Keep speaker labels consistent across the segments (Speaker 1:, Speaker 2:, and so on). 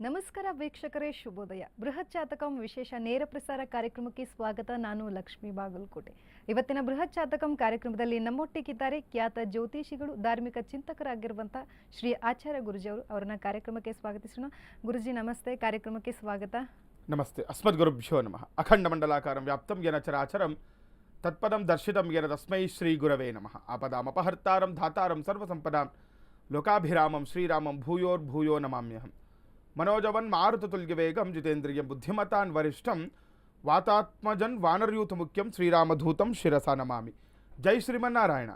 Speaker 1: ನಮಸ್ಕಾರ ವೀಕ್ಷಕರೇ, ಶುಭೋದಯ. ಬೃಹತ್ ಜಾತಕಂ ವಿಶೇಷ ನೇರ ಪ್ರಸಾರ ಕಾರ್ಯಕ್ರಮಕ್ಕೆ ಸ್ವಾಗತ. ನಾನು ಲಕ್ಷ್ಮೀ ಬಾಗಲಕೋಟೆ. ಇವತ್ತಿನ ಬೃಹತ್ ಜಾತಕಂ ಕಾರ್ಯಕ್ರಮದಲ್ಲಿ ನಮ್ಮೊಟ್ಟಿಗಿದ್ದಾರೆ ಖ್ಯಾತ ಜ್ಯೋತಿಷಿಗಳು, ಧಾರ್ಮಿಕ ಚಿಂತಕರಾಗಿರುವಂಥ ಶ್ರೀ ಆಚಾರ್ಯ ಗುರುಜಿ ಅವರು. ಅವರನ್ನ ಕಾರ್ಯಕ್ರಮಕ್ಕೆ ಸ್ವಾಗತಿಸೋಣ. ಗುರುಜಿ ನಮಸ್ತೆ, ಕಾರ್ಯಕ್ರಮಕ್ಕೆ ಸ್ವಾಗತ.
Speaker 2: ನಮಸ್ತೆ. ಅಸ್ಮದ್ಗುರುಭ್ಯೋ ನಮಃ. ಅಖಂಡ ಮಂಡಲಾಕಾರಂ ವ್ಯಾಪ್ತಂ ಯೇನ ಚರಾಚರಂ ತತ್ಪದಂ ದರ್ಶಿತಂ ಯೇನ ತಸ್ಮೈ ಶ್ರೀ ಗುರವೇ ನಮಃ. ಆಪದಾಂ ಅಪಹರ್ತಾರಂ ಧಾತಾರಂ ಸರ್ವಸಂಪದಾಂ ಲೋಕಾಭಿರಾಮಂ ಶ್ರೀರಾಮಂ ಭೂಯೋರ್ಭೂಯೋ ನಮಾಮ್ಯಹಂ. मनोजवन मारुततुल्यवेगं जितेन्द्रियं बुद्धिमतान् वरिष्ठं वातात्मजन वानरयूथ मुख्यं श्रीरामधूतं ಶಿರಸಾ ನಮಾಮಿ. ಜೈ ಶ್ರೀಮನ್ನಾರಾಯಣ.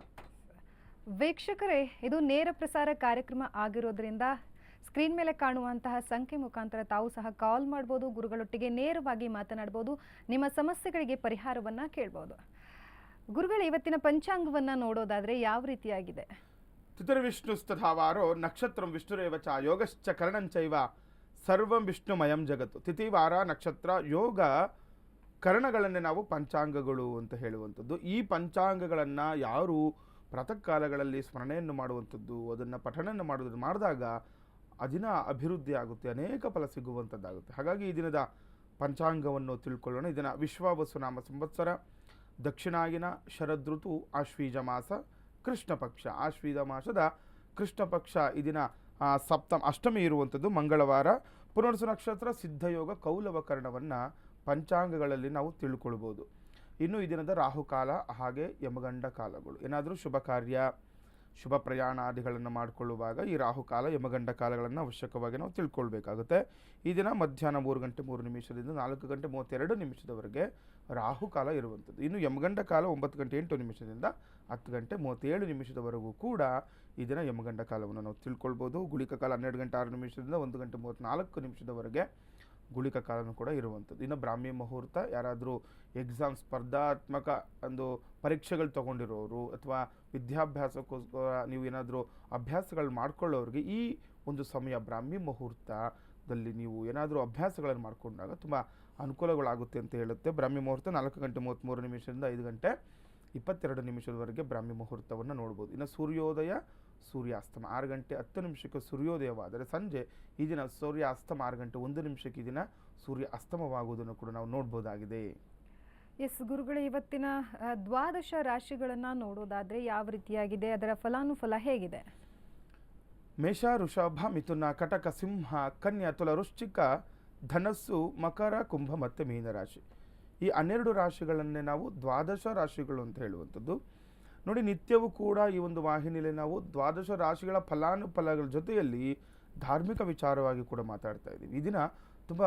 Speaker 1: ವೀಕ್ಷಕರೇ, ಇದು ನೇರ ಪ್ರಸಾರ ಕಾರ್ಯಕ್ರಮ ಆಗಿರೋದ್ರಿಂದ ಸ್ಕ್ರೀನ್ ಮೇಲೆ ಕಾಣುವಂತಹ ಸಂಖ್ಯೆ ಮುಖಾಂತರ ತಾವು ಸಹ ಕಾಲ್ ಮಾಡ್ಬೋದು, ಗುರುಗಳೊಟ್ಟಿಗೆ ನೇರವಾಗಿ ಮಾತನಾಡ್ಬೋದು, ನಿಮ್ಮ ಸಮಸ್ಯೆಗಳಿಗೆ ಪರಿಹಾರವನ್ನು ಕೇಳ್ಬೋದು. ಗುರುಗಳು, ಇವತ್ತಿನ ಪಂಚಾಂಗವನ್ನು ನೋಡೋದಾದರೆ ಯಾವ ರೀತಿಯಾಗಿದೆ?
Speaker 2: ತಿಥಿರ್ವಿಷ್ಣುಸ್ತಥಾವಾರೋ ನಕ್ಷತ್ರಂ ವಿಷ್ಣುರೇವ ಚ ಯೋಗಶ್ಚ ಕರ್ಣಂಚೈವ ಸರ್ವಂ ವಿಷ್ಣುಮಯಂ ಜಗತ್ತು. ತಿಥಿ, ವಾರ, ನಕ್ಷತ್ರ, ಯೋಗ, ಕರ್ಣಗಳನ್ನೇ ನಾವು ಪಂಚಾಂಗಗಳು ಅಂತ ಹೇಳುವಂಥದ್ದು. ಈ ಪಂಚಾಂಗಗಳನ್ನು ಯಾರು ಪ್ರಾತಃ ಕಾಲಗಳಲ್ಲಿ ಸ್ಮರಣೆಯನ್ನು ಮಾಡುವಂಥದ್ದು, ಅದನ್ನು ಪಠಣವನ್ನು ಮಾಡಿದಾಗ ಅದಿನ ಅಭಿವೃದ್ಧಿ ಆಗುತ್ತೆ, ಅನೇಕ ಫಲ ಸಿಗುವಂಥದ್ದಾಗುತ್ತೆ. ಹಾಗಾಗಿ ಈ ದಿನದ ಪಂಚಾಂಗವನ್ನು ತಿಳ್ಕೊಳ್ಳೋಣ. ಈ ದಿನ ವಿಶ್ವಾವಸು ನಾಮ ಸಂವತ್ಸರ, ದಕ್ಷಿಣಾಯನ, ಶರದೃತು, ಆಶ್ವೀಜ ಮಾಸ, ಕೃಷ್ಣ ಪಕ್ಷ. ಆಶ್ವೀಜ ಮಾಸದ ಕೃಷ್ಣ ಪಕ್ಷ ಈ ದಿನ ಅಷ್ಟಮಿ ಇರುವಂಥದ್ದು, ಮಂಗಳವಾರ. ಪುನರ್ಸು ನಕ್ಷತ್ರ, ಸಿದ್ಧಯೋಗ, ಕೌಲವ ಕರ್ಣವನ್ನು ಪಂಚಾಂಗಗಳಲ್ಲಿ ನಾವು ತಿಳ್ಕೊಳ್ಬೋದು. ಇನ್ನು ಈ ದಿನದ ರಾಹುಕಾಲ ಹಾಗೆ ಯಮಗಂಡ ಕಾಲಗಳು. ಏನಾದರೂ ಶುಭ ಕಾರ್ಯ, ಶುಭ ಪ್ರಯಾಣಾದಿಗಳನ್ನು ಮಾಡಿಕೊಳ್ಳುವಾಗ ಈ ರಾಹುಕಾಲ, ಯಮಗಂಡ ಕಾಲಗಳನ್ನು ಅವಶ್ಯಕವಾಗಿ ನಾವು ತಿಳ್ಕೊಳ್ಬೇಕಾಗುತ್ತೆ. ಈ ದಿನ ಮಧ್ಯಾಹ್ನ 3 ಗಂಟೆ 3 ನಿಮಿಷದಿಂದ 4 ಗಂಟೆ 32 ನಿಮಿಷದವರೆಗೆ ರಾಹುಕಾಲ ಇರುವಂಥದ್ದು. ಇನ್ನು ಯಮಗಂಡ ಕಾಲ 9 ಗಂಟೆ 8 ನಿಮಿಷದಿಂದ 10 ಗಂಟೆ 37 ನಿಮಿಷದವರೆಗೂ ಕೂಡ ಈ ದಿನ ಯಮಗಂಡ ಕಾಲವನ್ನು ನಾವು ತಿಳ್ಕೊಳ್ಬೋದು. ಗುಳಿಕ ಕಾಲ 12 ಗಂಟೆ 6 ನಿಮಿಷದಿಂದ 1 ಗಂಟೆ 34 ನಿಮಿಷದವರೆಗೆ ಗುಳಿಕ ಕಾಲನೂ ಕೂಡ ಇರುವಂಥದ್ದು. ಇನ್ನು ಬ್ರಾಹ್ಮಿ ಮುಹೂರ್ತ, ಯಾರಾದರೂ ಎಕ್ಸಾಮ್, ಸ್ಪರ್ಧಾತ್ಮಕ ಒಂದು ಪರೀಕ್ಷೆಗಳು ತೊಗೊಂಡಿರೋರು ಅಥವಾ ವಿದ್ಯಾಭ್ಯಾಸಕ್ಕೋಸ್ಕರ ನೀವು ಏನಾದರೂ ಅಭ್ಯಾಸಗಳು ಮಾಡ್ಕೊಳ್ಳೋರಿಗೆ ಈ ಒಂದು ಸಮಯ ಬ್ರಾಹ್ಮಿ ಮುಹೂರ್ತದಲ್ಲಿ ನೀವು ಏನಾದರೂ ಅಭ್ಯಾಸಗಳನ್ನು ಮಾಡಿಕೊಂಡಾಗ ತುಂಬ ಅನುಕೂಲಗಳಾಗುತ್ತೆ ಅಂತ ಹೇಳುತ್ತೆ. ಬ್ರಾಹ್ಮಿ ಮುಹೂರ್ತ 4 ಗಂಟೆ 33 ನಿಮಿಷದಿಂದ 5 ಗಂಟೆ 22 ನಿಮಿಷದವರೆಗೆ ಬ್ರಾಹ್ಮಿ ಮುಹೂರ್ತವನ್ನು ನೋಡ್ಬೋದು. ಇನ್ನು ಸೂರ್ಯೋದಯ, ಸೂರ್ಯಾಸ್ತಮ 6 ಗಂಟೆ 10 ನಿಮಿಷಕ್ಕೆ ಸೂರ್ಯೋದಯವಾದರೆ ಸಂಜೆ ಈ ದಿನ ಸೂರ್ಯಾಸ್ತಮ 6 ಗಂಟೆ 1 ನಿಮಿಷಕ್ಕೆ ಈ ದಿನ ಸೂರ್ಯ ಅಸ್ತಮವಾಗುವುದನ್ನು ಕೂಡ ನಾವು ನೋಡ್ಬೋದಾಗಿದೆ.
Speaker 1: ಎಸ್ ಗುರುಗಳೇ, ಇವತ್ತಿನ ದ್ವಾದಶ ರಾಶಿಗಳನ್ನು ನೋಡೋದಾದರೆ ಯಾವ ರೀತಿಯಾಗಿದೆ, ಅದರ ಫಲಾನುಫಲ ಹೇಗಿದೆ?
Speaker 2: ಮೇಷ, ವೃಷಭ, ಮಿಥುನ, ಕಟಕ, ಸಿಂಹ, ಕನ್ಯಾ, ತುಲ, ವೃಶ್ಚಿಕ, ಧನಸ್ಸು, ಮಕರ, ಕುಂಭ ಮತ್ತು ಮೀನರಾಶಿ. ಈ 12 ರಾಶಿಗಳನ್ನೇ ನಾವು ದ್ವಾದಶ ರಾಶಿಗಳು ಅಂತ ಹೇಳುವಂಥದ್ದು. ನೋಡಿ, ನಿತ್ಯವೂ ಕೂಡ ಈ ಒಂದು ವಾಹಿನಿಯಲ್ಲಿ ನಾವು ದ್ವಾದಶ ರಾಶಿಗಳ ಫಲಾನುಫಲಗಳ ಜೊತೆಯಲ್ಲಿ ಧಾರ್ಮಿಕ ವಿಚಾರವಾಗಿ ಕೂಡ ಮಾತಾಡ್ತಾ ಇದ್ದೀವಿ. ಈ ದಿನ ತುಂಬ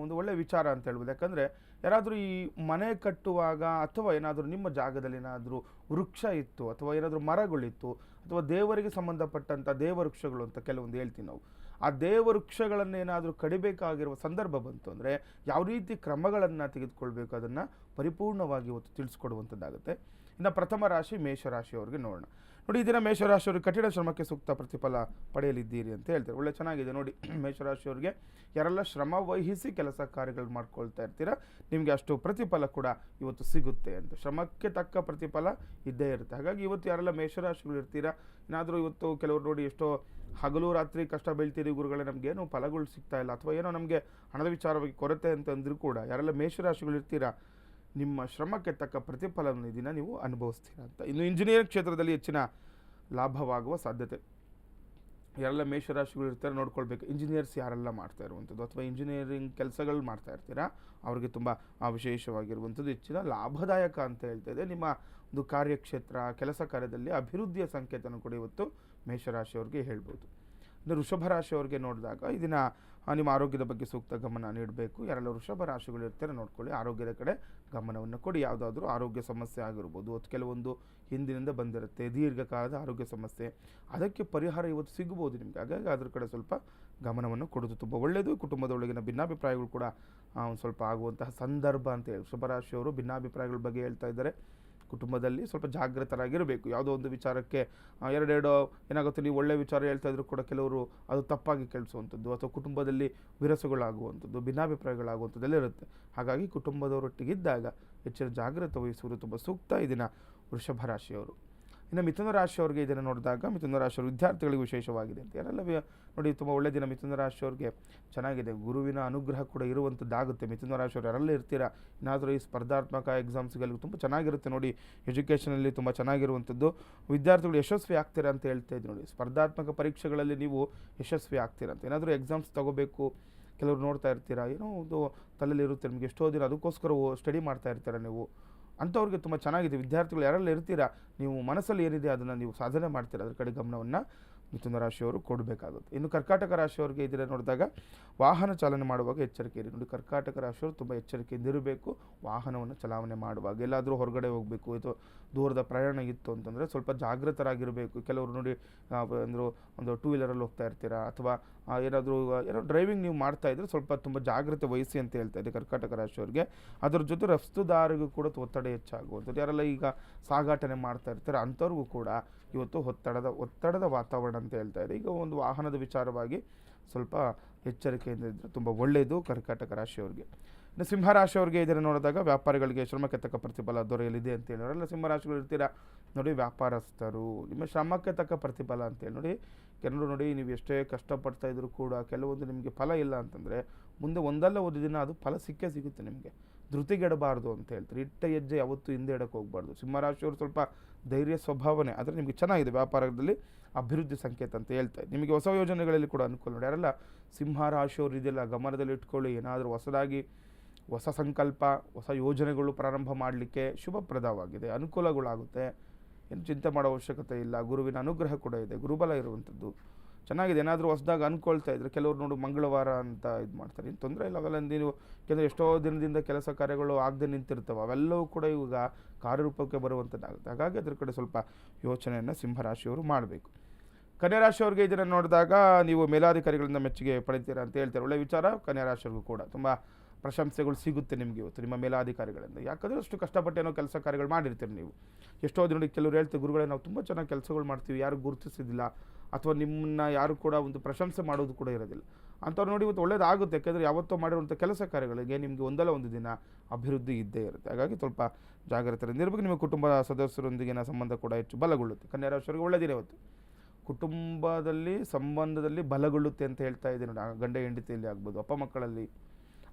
Speaker 2: ಒಂದು ಒಳ್ಳೆಯ ವಿಚಾರ ಅಂತ ಹೇಳ್ಬೋದು. ಯಾಕಂದರೆ ಯಾರಾದರೂ ಈ ಮನೆ ಕಟ್ಟುವಾಗ ಅಥವಾ ಏನಾದರೂ ನಿಮ್ಮ ಜಾಗದಲ್ಲಿ ಏನಾದರೂ ವೃಕ್ಷ ಇತ್ತು ಅಥವಾ ಏನಾದರೂ ಮರಗಳಿತ್ತು ಅಥವಾ ದೇವರಿಗೆ ಸಂಬಂಧಪಟ್ಟಂಥ ದೇವವೃಕ್ಷಗಳು ಅಂತ ಕೆಲವೊಂದು ಹೇಳ್ತೀವಿ ನಾವು, ಆ ದೇವವೃಕ್ಷಗಳನ್ನೇನಾದರೂ ಕಡಿಬೇಕಾಗಿರುವ ಸಂದರ್ಭ ಬಂತು ಅಂದರೆ ಯಾವ ರೀತಿ ಕ್ರಮಗಳನ್ನು ತೆಗೆದುಕೊಳ್ಬೇಕು ಅದನ್ನು ಪರಿಪೂರ್ಣವಾಗಿ ಇವತ್ತು ತಿಳಿಸ್ಕೊಡುವಂಥದ್ದಾಗುತ್ತೆ. ಇನ್ನು ಪ್ರಥಮ ರಾಶಿ ಮೇಷರಾಶಿಯವರಿಗೆ ನೋಡೋಣ. ನೋಡಿ, ಈ ದಿನ ಮೇಷರಾಶಿಯವ್ರಿಗೆ ಕಠಿಣ ಶ್ರಮಕ್ಕೆ ಸೂಕ್ತ ಪ್ರತಿಫಲ ಪಡೆಯಲಿದ್ದೀರಿ ಅಂತ ಹೇಳ್ತಾರೆ. ಒಳ್ಳೆ ಚೆನ್ನಾಗಿದೆ ನೋಡಿ. ಮೇಷರಾಶಿಯವರಿಗೆ ಯಾರೆಲ್ಲ ಶ್ರಮ ವಹಿಸಿ ಕೆಲಸ ಕಾರ್ಯಗಳು ಮಾಡ್ಕೊಳ್ತಾ ಇರ್ತೀರ, ನಿಮಗೆ ಅಷ್ಟು ಪ್ರತಿಫಲ ಕೂಡ ಇವತ್ತು ಸಿಗುತ್ತೆ ಅಂತ. ಶ್ರಮಕ್ಕೆ ತಕ್ಕ ಪ್ರತಿಫಲ ಇದ್ದೇ ಇರುತ್ತೆ. ಹಾಗಾಗಿ ಇವತ್ತು ಯಾರೆಲ್ಲ ಮೇಷರಾಶಿಗಳು ಇರ್ತೀರಾ, ಏನಾದರೂ ಇವತ್ತು ಕೆಲವರು ನೋಡಿ ಎಷ್ಟೋ ಹಗಲು ರಾತ್ರಿ ಕಷ್ಟ ಬೀಳ್ತೀರಿ, ಗುರುಗಳೇ ನಮಗೇನು ಫಲಗಳು ಸಿಗ್ತಾ ಇಲ್ಲ ಅಥವಾ ಏನೋ ನಮಗೆ ಹಣದ ವಿಚಾರವಾಗಿ ಕೊರತೆ ಅಂತಂದ್ರೂ ಕೂಡ ಯಾರೆಲ್ಲ ಮೇಷರಾಶಿಗಳು ಇರ್ತೀರಾ, ನಿಮ್ಮ ಶ್ರಮಕ್ಕೆ ತಕ್ಕ ಪ್ರತಿಫಲವನ್ನು ಈ ದಿನ ನೀವು ಅನುಭವಿಸ್ತೀರಾ ಅಂತ. ಇನ್ನು ಇಂಜಿನಿಯರಿಂಗ್ ಕ್ಷೇತ್ರದಲ್ಲಿ ಹೆಚ್ಚಿನ ಲಾಭವಾಗುವ ಸಾಧ್ಯತೆ. ಯಾರೆಲ್ಲ ಮೇಷರಾಶಿಗಳು ಇರ್ತಾರೆ ನೋಡ್ಕೊಳ್ಬೇಕು. ಇಂಜಿನಿಯರ್ಸ್ ಯಾರೆಲ್ಲ ಮಾಡ್ತಾ ಇರುವಂಥದ್ದು ಅಥವಾ ಇಂಜಿನಿಯರಿಂಗ್ ಕೆಲಸಗಳು ಮಾಡ್ತಾ ಇರ್ತೀರಾ ಅವರಿಗೆ ತುಂಬ ವಿಶೇಷವಾಗಿರುವಂಥದ್ದು ಹೆಚ್ಚಿನ ಲಾಭದಾಯಕ ಅಂತ ಹೇಳ್ತಾ ಇದೆ. ನಿಮ್ಮ ಒಂದು ಕಾರ್ಯಕ್ಷೇತ್ರ, ಕೆಲಸ ಕಾರ್ಯದಲ್ಲಿ ಅಭಿವೃದ್ಧಿಯ ಸಂಕೇತನ ಕೂಡ ಇವತ್ತು ಮೇಷರಾಶಿಯವ್ರಿಗೆ ಹೇಳ್ಬೋದು. ಇನ್ನು ವೃಷಭ ರಾಶಿಯವ್ರಿಗೆ ನೋಡಿದಾಗ ಈ ದಿನ ನಿಮ್ಮ ಆರೋಗ್ಯದ ಬಗ್ಗೆ ಸೂಕ್ತ ಗಮನ ನೀಡಬೇಕು. ಯಾರೆಲ್ಲ ವೃಷಭ ರಾಶಿಗಳು ಇರ್ತಾರೆ ನೋಡ್ಕೊಳ್ಳಿ, ಆರೋಗ್ಯದ ಕಡೆ ಗಮನವನ್ನು ಕೊಡಿ. ಯಾವುದಾದ್ರೂ ಆರೋಗ್ಯ ಸಮಸ್ಯೆ ಆಗಿರ್ಬೋದು, ಅದು ಕೆಲವೊಂದು ಹಿಂದಿನಿಂದ ಬಂದಿರುತ್ತೆ, ದೀರ್ಘಕಾಲದ ಆರೋಗ್ಯ ಸಮಸ್ಯೆ, ಅದಕ್ಕೆ ಪರಿಹಾರ ಇವತ್ತು ಸಿಗ್ಬೋದು ನಿಮಗೆ. ಹಾಗಾಗಿ ಅದ್ರ ಕಡೆ ಸ್ವಲ್ಪ ಗಮನವನ್ನು ಕೊಡೋದು ತುಂಬ ಒಳ್ಳೆಯದು. ಕುಟುಂಬದೊಳಗಿನ ಭಿನ್ನಾಭಿಪ್ರಾಯಗಳು ಕೂಡ ಒಂದು ಸ್ವಲ್ಪ ಆಗುವಂತಹ ಸಂದರ್ಭ ಅಂತ ಹೇಳಿ ವೃಷಭ ರಾಶಿಯವರು ಭಿನ್ನಾಭಿಪ್ರಾಯಗಳ ಬಗ್ಗೆ ಹೇಳ್ತಾ ಇದ್ದಾರೆ. ಕುಟುಂಬದಲ್ಲಿ ಸ್ವಲ್ಪ ಜಾಗೃತರಾಗಿರಬೇಕು. ಯಾವುದೋ ಒಂದು ವಿಚಾರಕ್ಕೆ ಎರಡೆರಡು ಏನಾಗುತ್ತೆ, ನೀವು ಒಳ್ಳೆಯ ವಿಚಾರ ಹೇಳ್ತಾ ಇದ್ರು ಕೂಡ ಕೆಲವರು ಅದು ತಪ್ಪಾಗಿ ಕೇಳಿಸುವಂಥದ್ದು ಅಥವಾ ಕುಟುಂಬದಲ್ಲಿ ವಿರಸಗಳಾಗುವಂಥದ್ದು, ಭಿನ್ನಾಭಿಪ್ರಾಯಗಳಾಗುವಂಥದ್ದೆಲ್ಲ ಇರುತ್ತೆ. ಹಾಗಾಗಿ ಕುಟುಂಬದವರೊಟ್ಟಿಗಿದ್ದಾಗ ಹೆಚ್ಚಿನ ಜಾಗೃತ ವಹಿಸುವುದು ತುಂಬ ಸೂಕ್ತ ಈ ದಿನ ವೃಷಭ ರಾಶಿಯವರು. ಇನ್ನು ಮಿಥುನ ರಾಶಿಯವರಿಗೆ ಇದನ್ನು ನೋಡಿದಾಗ ಮಿಥುನ ರಾಶಿಯವ್ರ ವಿದ್ಯಾರ್ಥಿಗಳಿಗೆ ವಿಶೇಷವಾಗಿದೆ ಅಂತ ಯಾರೆಲ್ಲ ನೋಡಿ ತುಂಬ ಒಳ್ಳೆ ದಿನ ಮಿಥುನ ರಾಶಿಯವ್ರಿಗೆ ಚೆನ್ನಾಗಿದೆ. ಗುರುವಿನ ಅನುಗ್ರಹ ಕೂಡ ಇರುವಂಥದ್ದಾಗುತ್ತೆ. ಮಿಥುನ ರಾಶಿಯವ್ರು ಯಾರೆಲ್ಲ ಇರ್ತೀರಾ ಏನಾದರೂ ಈ ಸ್ಪರ್ಧಾತ್ಮಕ ಎಕ್ಸಾಮ್ಸ್ಗೆಲ್ಲ ತುಂಬ ಚೆನ್ನಾಗಿರುತ್ತೆ ನೋಡಿ. ಎಜುಕೇಷನಲ್ಲಿ ತುಂಬ ಚೆನ್ನಾಗಿರುವಂಥದ್ದು. ವಿದ್ಯಾರ್ಥಿಗಳು ಯಶಸ್ವಿ ಆಗ್ತೀರಾ ಅಂತ ಹೇಳ್ತಾ ಇದ್ರು ನೋಡಿ. ಸ್ಪರ್ಧಾತ್ಮಕ ಪರೀಕ್ಷೆಗಳಲ್ಲಿ ನೀವು ಯಶಸ್ವಿ ಆಗ್ತೀರಾ ಅಂತ. ಏನಾದರೂ ಎಕ್ಸಾಮ್ಸ್ ತಗೋಬೇಕು, ಕೆಲವರು ನೋಡ್ತಾ ಇರ್ತೀರಾ, ಏನೋ ಒಂದು ತಲೆಯಲ್ಲಿ ಇರುತ್ತೆ ನಿಮಗೆ, ಎಷ್ಟೋ ದಿನ ಅದಕ್ಕೋಸ್ಕರ ಸ್ಟಡಿ ಮಾಡ್ತಾ ಇರ್ತೀರ ನೀವು, ಅಂಥವ್ರಿಗೆ ತುಂಬ ಚೆನ್ನಾಗಿದೆ. ವಿದ್ಯಾರ್ಥಿಗಳು ಯಾರೆಲ್ಲ ಇರ್ತೀರಾ ನೀವು ಮನಸ್ಸಲ್ಲಿ ಏನಿದೆ ಅದನ್ನು ನೀವು ಸಾಧನೆ ಮಾಡ್ತೀರಾ, ಅದ್ರ ಕಡೆ ಗಮನವನ್ನು ಮಿಥುನ ರಾಶಿಯವರು ಕೊಡಬೇಕಾಗುತ್ತೆ. ಇನ್ನು ಕರ್ಕಾಟಕ ರಾಶಿಯವರಿಗೆ ಇದನ್ನು ನೋಡಿದಾಗ ವಾಹನ ಚಾಲನೆ ಮಾಡುವಾಗ ಎಚ್ಚರಿಕೆ ಇರಿ ನೋಡಿ. ಕರ್ಕಾಟಕ ರಾಶಿಯವರು ತುಂಬ ಎಚ್ಚರಿಕೆಯಿಂದ ಇರಬೇಕು. ವಾಹನವನ್ನು ಚಲಾವಣೆ ಮಾಡುವಾಗ ಎಲ್ಲಾದರೂ ಹೊರಗಡೆ ಹೋಗಬೇಕು ಅಥವಾ ದೂರದ ಪ್ರಯಾಣ ಇತ್ತು ಅಂತಂದರೆ ಸ್ವಲ್ಪ ಜಾಗೃತರಾಗಿರಬೇಕು. ಕೆಲವರು ನೋಡಿ ಅಂದರು ಒಂದು ಟೂ ವೀಲರಲ್ಲಿ ಹೋಗ್ತಾ ಇರ್ತೀರಾ ಅಥವಾ ಏನೋ ಡ್ರೈವಿಂಗ್ ನೀವು ಮಾಡ್ತಾ ಇದ್ರೆ ಸ್ವಲ್ಪ ತುಂಬ ಜಾಗ್ರತೆ ವಹಿಸಿ ಅಂತ ಹೇಳ್ತಾ ಇದೆ ಕರ್ಕಾಟಕ ರಾಶಿಯವರಿಗೆ. ಅದರ ಜೊತೆ ರಫ್ತುದಾರಿಗೂ ಕೂಡ ಒತ್ತಡ ಹೆಚ್ಚಾಗುವಂಥದ್ದು. ಯಾರೆಲ್ಲ ಈಗ ಸಾಗಾಟನೆ ಮಾಡ್ತಾ ಇರ್ತಾರೆ ಅಂಥವ್ರಿಗೂ ಕೂಡ ಇವತ್ತು ಒತ್ತಡದ ವಾತಾವರಣ ಅಂತ ಹೇಳ್ತಾ ಇದೆ. ಈಗ ಒಂದು ವಾಹನದ ವಿಚಾರವಾಗಿ ಸ್ವಲ್ಪ ಎಚ್ಚರಿಕೆಯಿಂದ ಇದ್ದರೆ ತುಂಬ ಒಳ್ಳೆಯದು ಕರ್ಕಾಟಕ ರಾಶಿಯವರಿಗೆ. ಇನ್ನು ಸಿಂಹರಾಶಿಯವರಿಗೆ ಇದನ್ನು ನೋಡಿದಾಗ ವ್ಯಾಪಾರಿಗಳಿಗೆ ಶ್ರಮಕ್ಕೆ ತಕ್ಕ ಪ್ರತಿಫಲ ದೊರೆಯಲಿದೆ ಅಂತೇಳಿ ಅವರೆಲ್ಲ ಸಿಂಹರಾಶಿಗಳು ಇರ್ತೀರಾ ನೋಡಿ. ವ್ಯಾಪಾರಸ್ಥರು ನಿಮ್ಮ ಶ್ರಮಕ್ಕೆ ತಕ್ಕ ಪ್ರತಿಫಲ ಅಂತೇಳಿ ನೋಡಿ. ಕೆಲವರು ನೋಡಿ ನೀವು ಎಷ್ಟೇ ಕಷ್ಟಪಡ್ತಾ ಇದ್ರೂ ಕೂಡ ಕೆಲವೊಂದು ನಿಮಗೆ ಫಲ ಇಲ್ಲ ಅಂತಂದರೆ ಮುಂದೆ ಒಂದಲ್ಲ ಒಂದು ದಿನ ಅದು ಫಲ ಸಿಗುತ್ತೆ ನಿಮಗೆ. ಧೃತಿಗೆಡಬಾರ್ದು ಅಂತ ಹೇಳ್ತಾರೆ. ಇಟ್ಟ ಹೆಜ್ಜೆ ಯಾವತ್ತೂ ಹಿಂದೆ ಇಡಕ್ಕೆ ಹೋಗಬಾರ್ದು. ಸಿಂಹರಾಶಿಯವರು ಸ್ವಲ್ಪ ಧೈರ್ಯ ಸ್ವಭಾವನೆ, ಆದರೆ ನಿಮಗೆ ಚೆನ್ನಾಗಿದೆ. ವ್ಯಾಪಾರದಲ್ಲಿ ಅಭಿವೃದ್ಧಿ ಸಂಕೇತ ಅಂತ ಹೇಳ್ತಾರೆ. ನಿಮಗೆ ಹೊಸ ಯೋಜನೆಗಳಲ್ಲಿ ಕೂಡ ಅನುಕೂಲ ನೋಡಿ. ಯಾರೆಲ್ಲ ಸಿಂಹರಾಶಿಯವರು ಇದೆಲ್ಲ ಗಮನದಲ್ಲಿ ಇಟ್ಕೊಳ್ಳಿ. ಏನಾದರೂ ಹೊಸದಾಗಿ ಹೊಸ ಸಂಕಲ್ಪ, ಹೊಸ ಯೋಜನೆಗಳು ಪ್ರಾರಂಭ ಮಾಡಲಿಕ್ಕೆ ಶುಭಪ್ರದವಾಗಿದೆ, ಅನುಕೂಲಗಳಾಗುತ್ತೆ. ಏನು ಚಿಂತೆ ಮಾಡೋ ಅವಶ್ಯಕತೆ ಇಲ್ಲ. ಗುರುವಿನ ಅನುಗ್ರಹ ಕೂಡ ಇದೆ, ಗುರುಬಲ ಇರುವಂಥದ್ದು ಚೆನ್ನಾಗಿದೆ. ಏನಾದರೂ ಹೊಸದಾಗಿ ಅಂದ್ಕೊಳ್ತಾ ಇದ್ದರೆ ಕೆಲವರು ನೋಡು ಮಂಗಳವಾರ ಅಂತ ಇದು ಮಾಡ್ತಾರೆ, ಏನು ತೊಂದರೆ ಇಲ್ಲ. ಅವೆಲ್ಲ ನೀವು ಕೆಲವು ಎಷ್ಟೋ ದಿನದಿಂದ ಕೆಲಸ ಕಾರ್ಯಗಳು ಆಗದೆ ನಿಂತಿರ್ತವೆ, ಅವೆಲ್ಲವೂ ಕೂಡ ಇವಾಗ ಕಾರ್ಯರೂಪಕ್ಕೆ ಬರುವಂಥದ್ದಾಗುತ್ತೆ. ಹಾಗಾಗಿ ಅದ್ರ ಕಡೆ ಸ್ವಲ್ಪ ಯೋಚನೆಯನ್ನು ಸಿಂಹರಾಶಿಯವರು ಮಾಡಬೇಕು. ಕನ್ಯಾ ರಾಶಿಯವರಿಗೆ ಇದನ್ನು ನೋಡಿದಾಗ ನೀವು ಮೇಲಾಧಿಕಾರಿಗಳಿಂದ ಮೆಚ್ಚುಗೆ ಪಡಿತೀರಾ ಅಂತ ಹೇಳ್ತಾರೆ. ಒಳ್ಳೆಯ ವಿಚಾರ. ಕನ್ಯಾ ರಾಶಿಯವ್ರಿಗೂ ಕೂಡ ತುಂಬ ಪ್ರಶಂಸೆಗಳು ಸಿಗುತ್ತೆ ನಿಮಗೆ ಇವತ್ತು ನಿಮ್ಮ ಮೇಲಾಧಿಕಾರಿಗಳಿಂದ. ಯಾಕಂದರೆ ಅಷ್ಟು ಕಷ್ಟಪಟ್ಟೇನೋ ಕೆಲಸ ಕಾರ್ಯಗಳು ಮಾಡಿರ್ತೀರಿ ನೀವು. ಎಷ್ಟೋ ದಿನ ಕೆಲವರು ಹೇಳ್ತೀವಿ, ಗುರುಗಳೇ ನಾವು ತುಂಬ ಚೆನ್ನಾಗಿ ಕೆಲಸಗಳು ಮಾಡ್ತೀವಿ, ಯಾರು ಗುರುತಿಸಿದಿಲ್ಲ ಅಥವಾ ನಿಮ್ಮನ್ನ ಯಾರು ಕೂಡ ಒಂದು ಪ್ರಶಂಸೆ ಮಾಡೋದು ಕೂಡ ಇರೋದಿಲ್ಲ ಅಂಥವ್ರು ನೋಡಿ ಇವತ್ತು ಒಳ್ಳೇದಾಗುತ್ತೆ. ಯಾಕೆಂದರೆ ಯಾವತ್ತೋ ಮಾಡಿರುವಂಥ ಕೆಲಸ ಕಾರ್ಯಗಳಿಗೆ ನಿಮಗೆ ಒಂದಲ್ಲ ಒಂದು ದಿನ ಅಭಿವೃದ್ಧಿ ಇದ್ದೇ ಇರುತ್ತೆ. ಹಾಗಾಗಿ ಸ್ವಲ್ಪ ಜಾಗ್ರತೆಯಿಂದ ಇರಬೇಕು. ನಿಮ್ಮ ಕುಟುಂಬ ಸದಸ್ಯರೊಂದಿಗಿನ ಸಂಬಂಧ ಕೂಡ ಹೆಚ್ಚು ಬಲಗೊಳ್ಳುತ್ತೆ. ಕನ್ಯಾ ರಾಶಿಯವರಿಗೆ ಒಳ್ಳೆ ದಿನ ಇವತ್ತು. ಕುಟುಂಬದಲ್ಲಿ ಸಂಬಂಧದಲ್ಲಿ ಬಲಗೊಳ್ಳುತ್ತೆ ಅಂತ ಹೇಳ್ತಾ ಇದ್ದೀನಿ ನೋಡಿ. ಗಂಡ ಹೆಂಡತಿಯಲ್ಲಿ ಆಗ್ಬೋದು, ಅಪ್ಪ ಮಕ್ಕಳಲ್ಲಿ,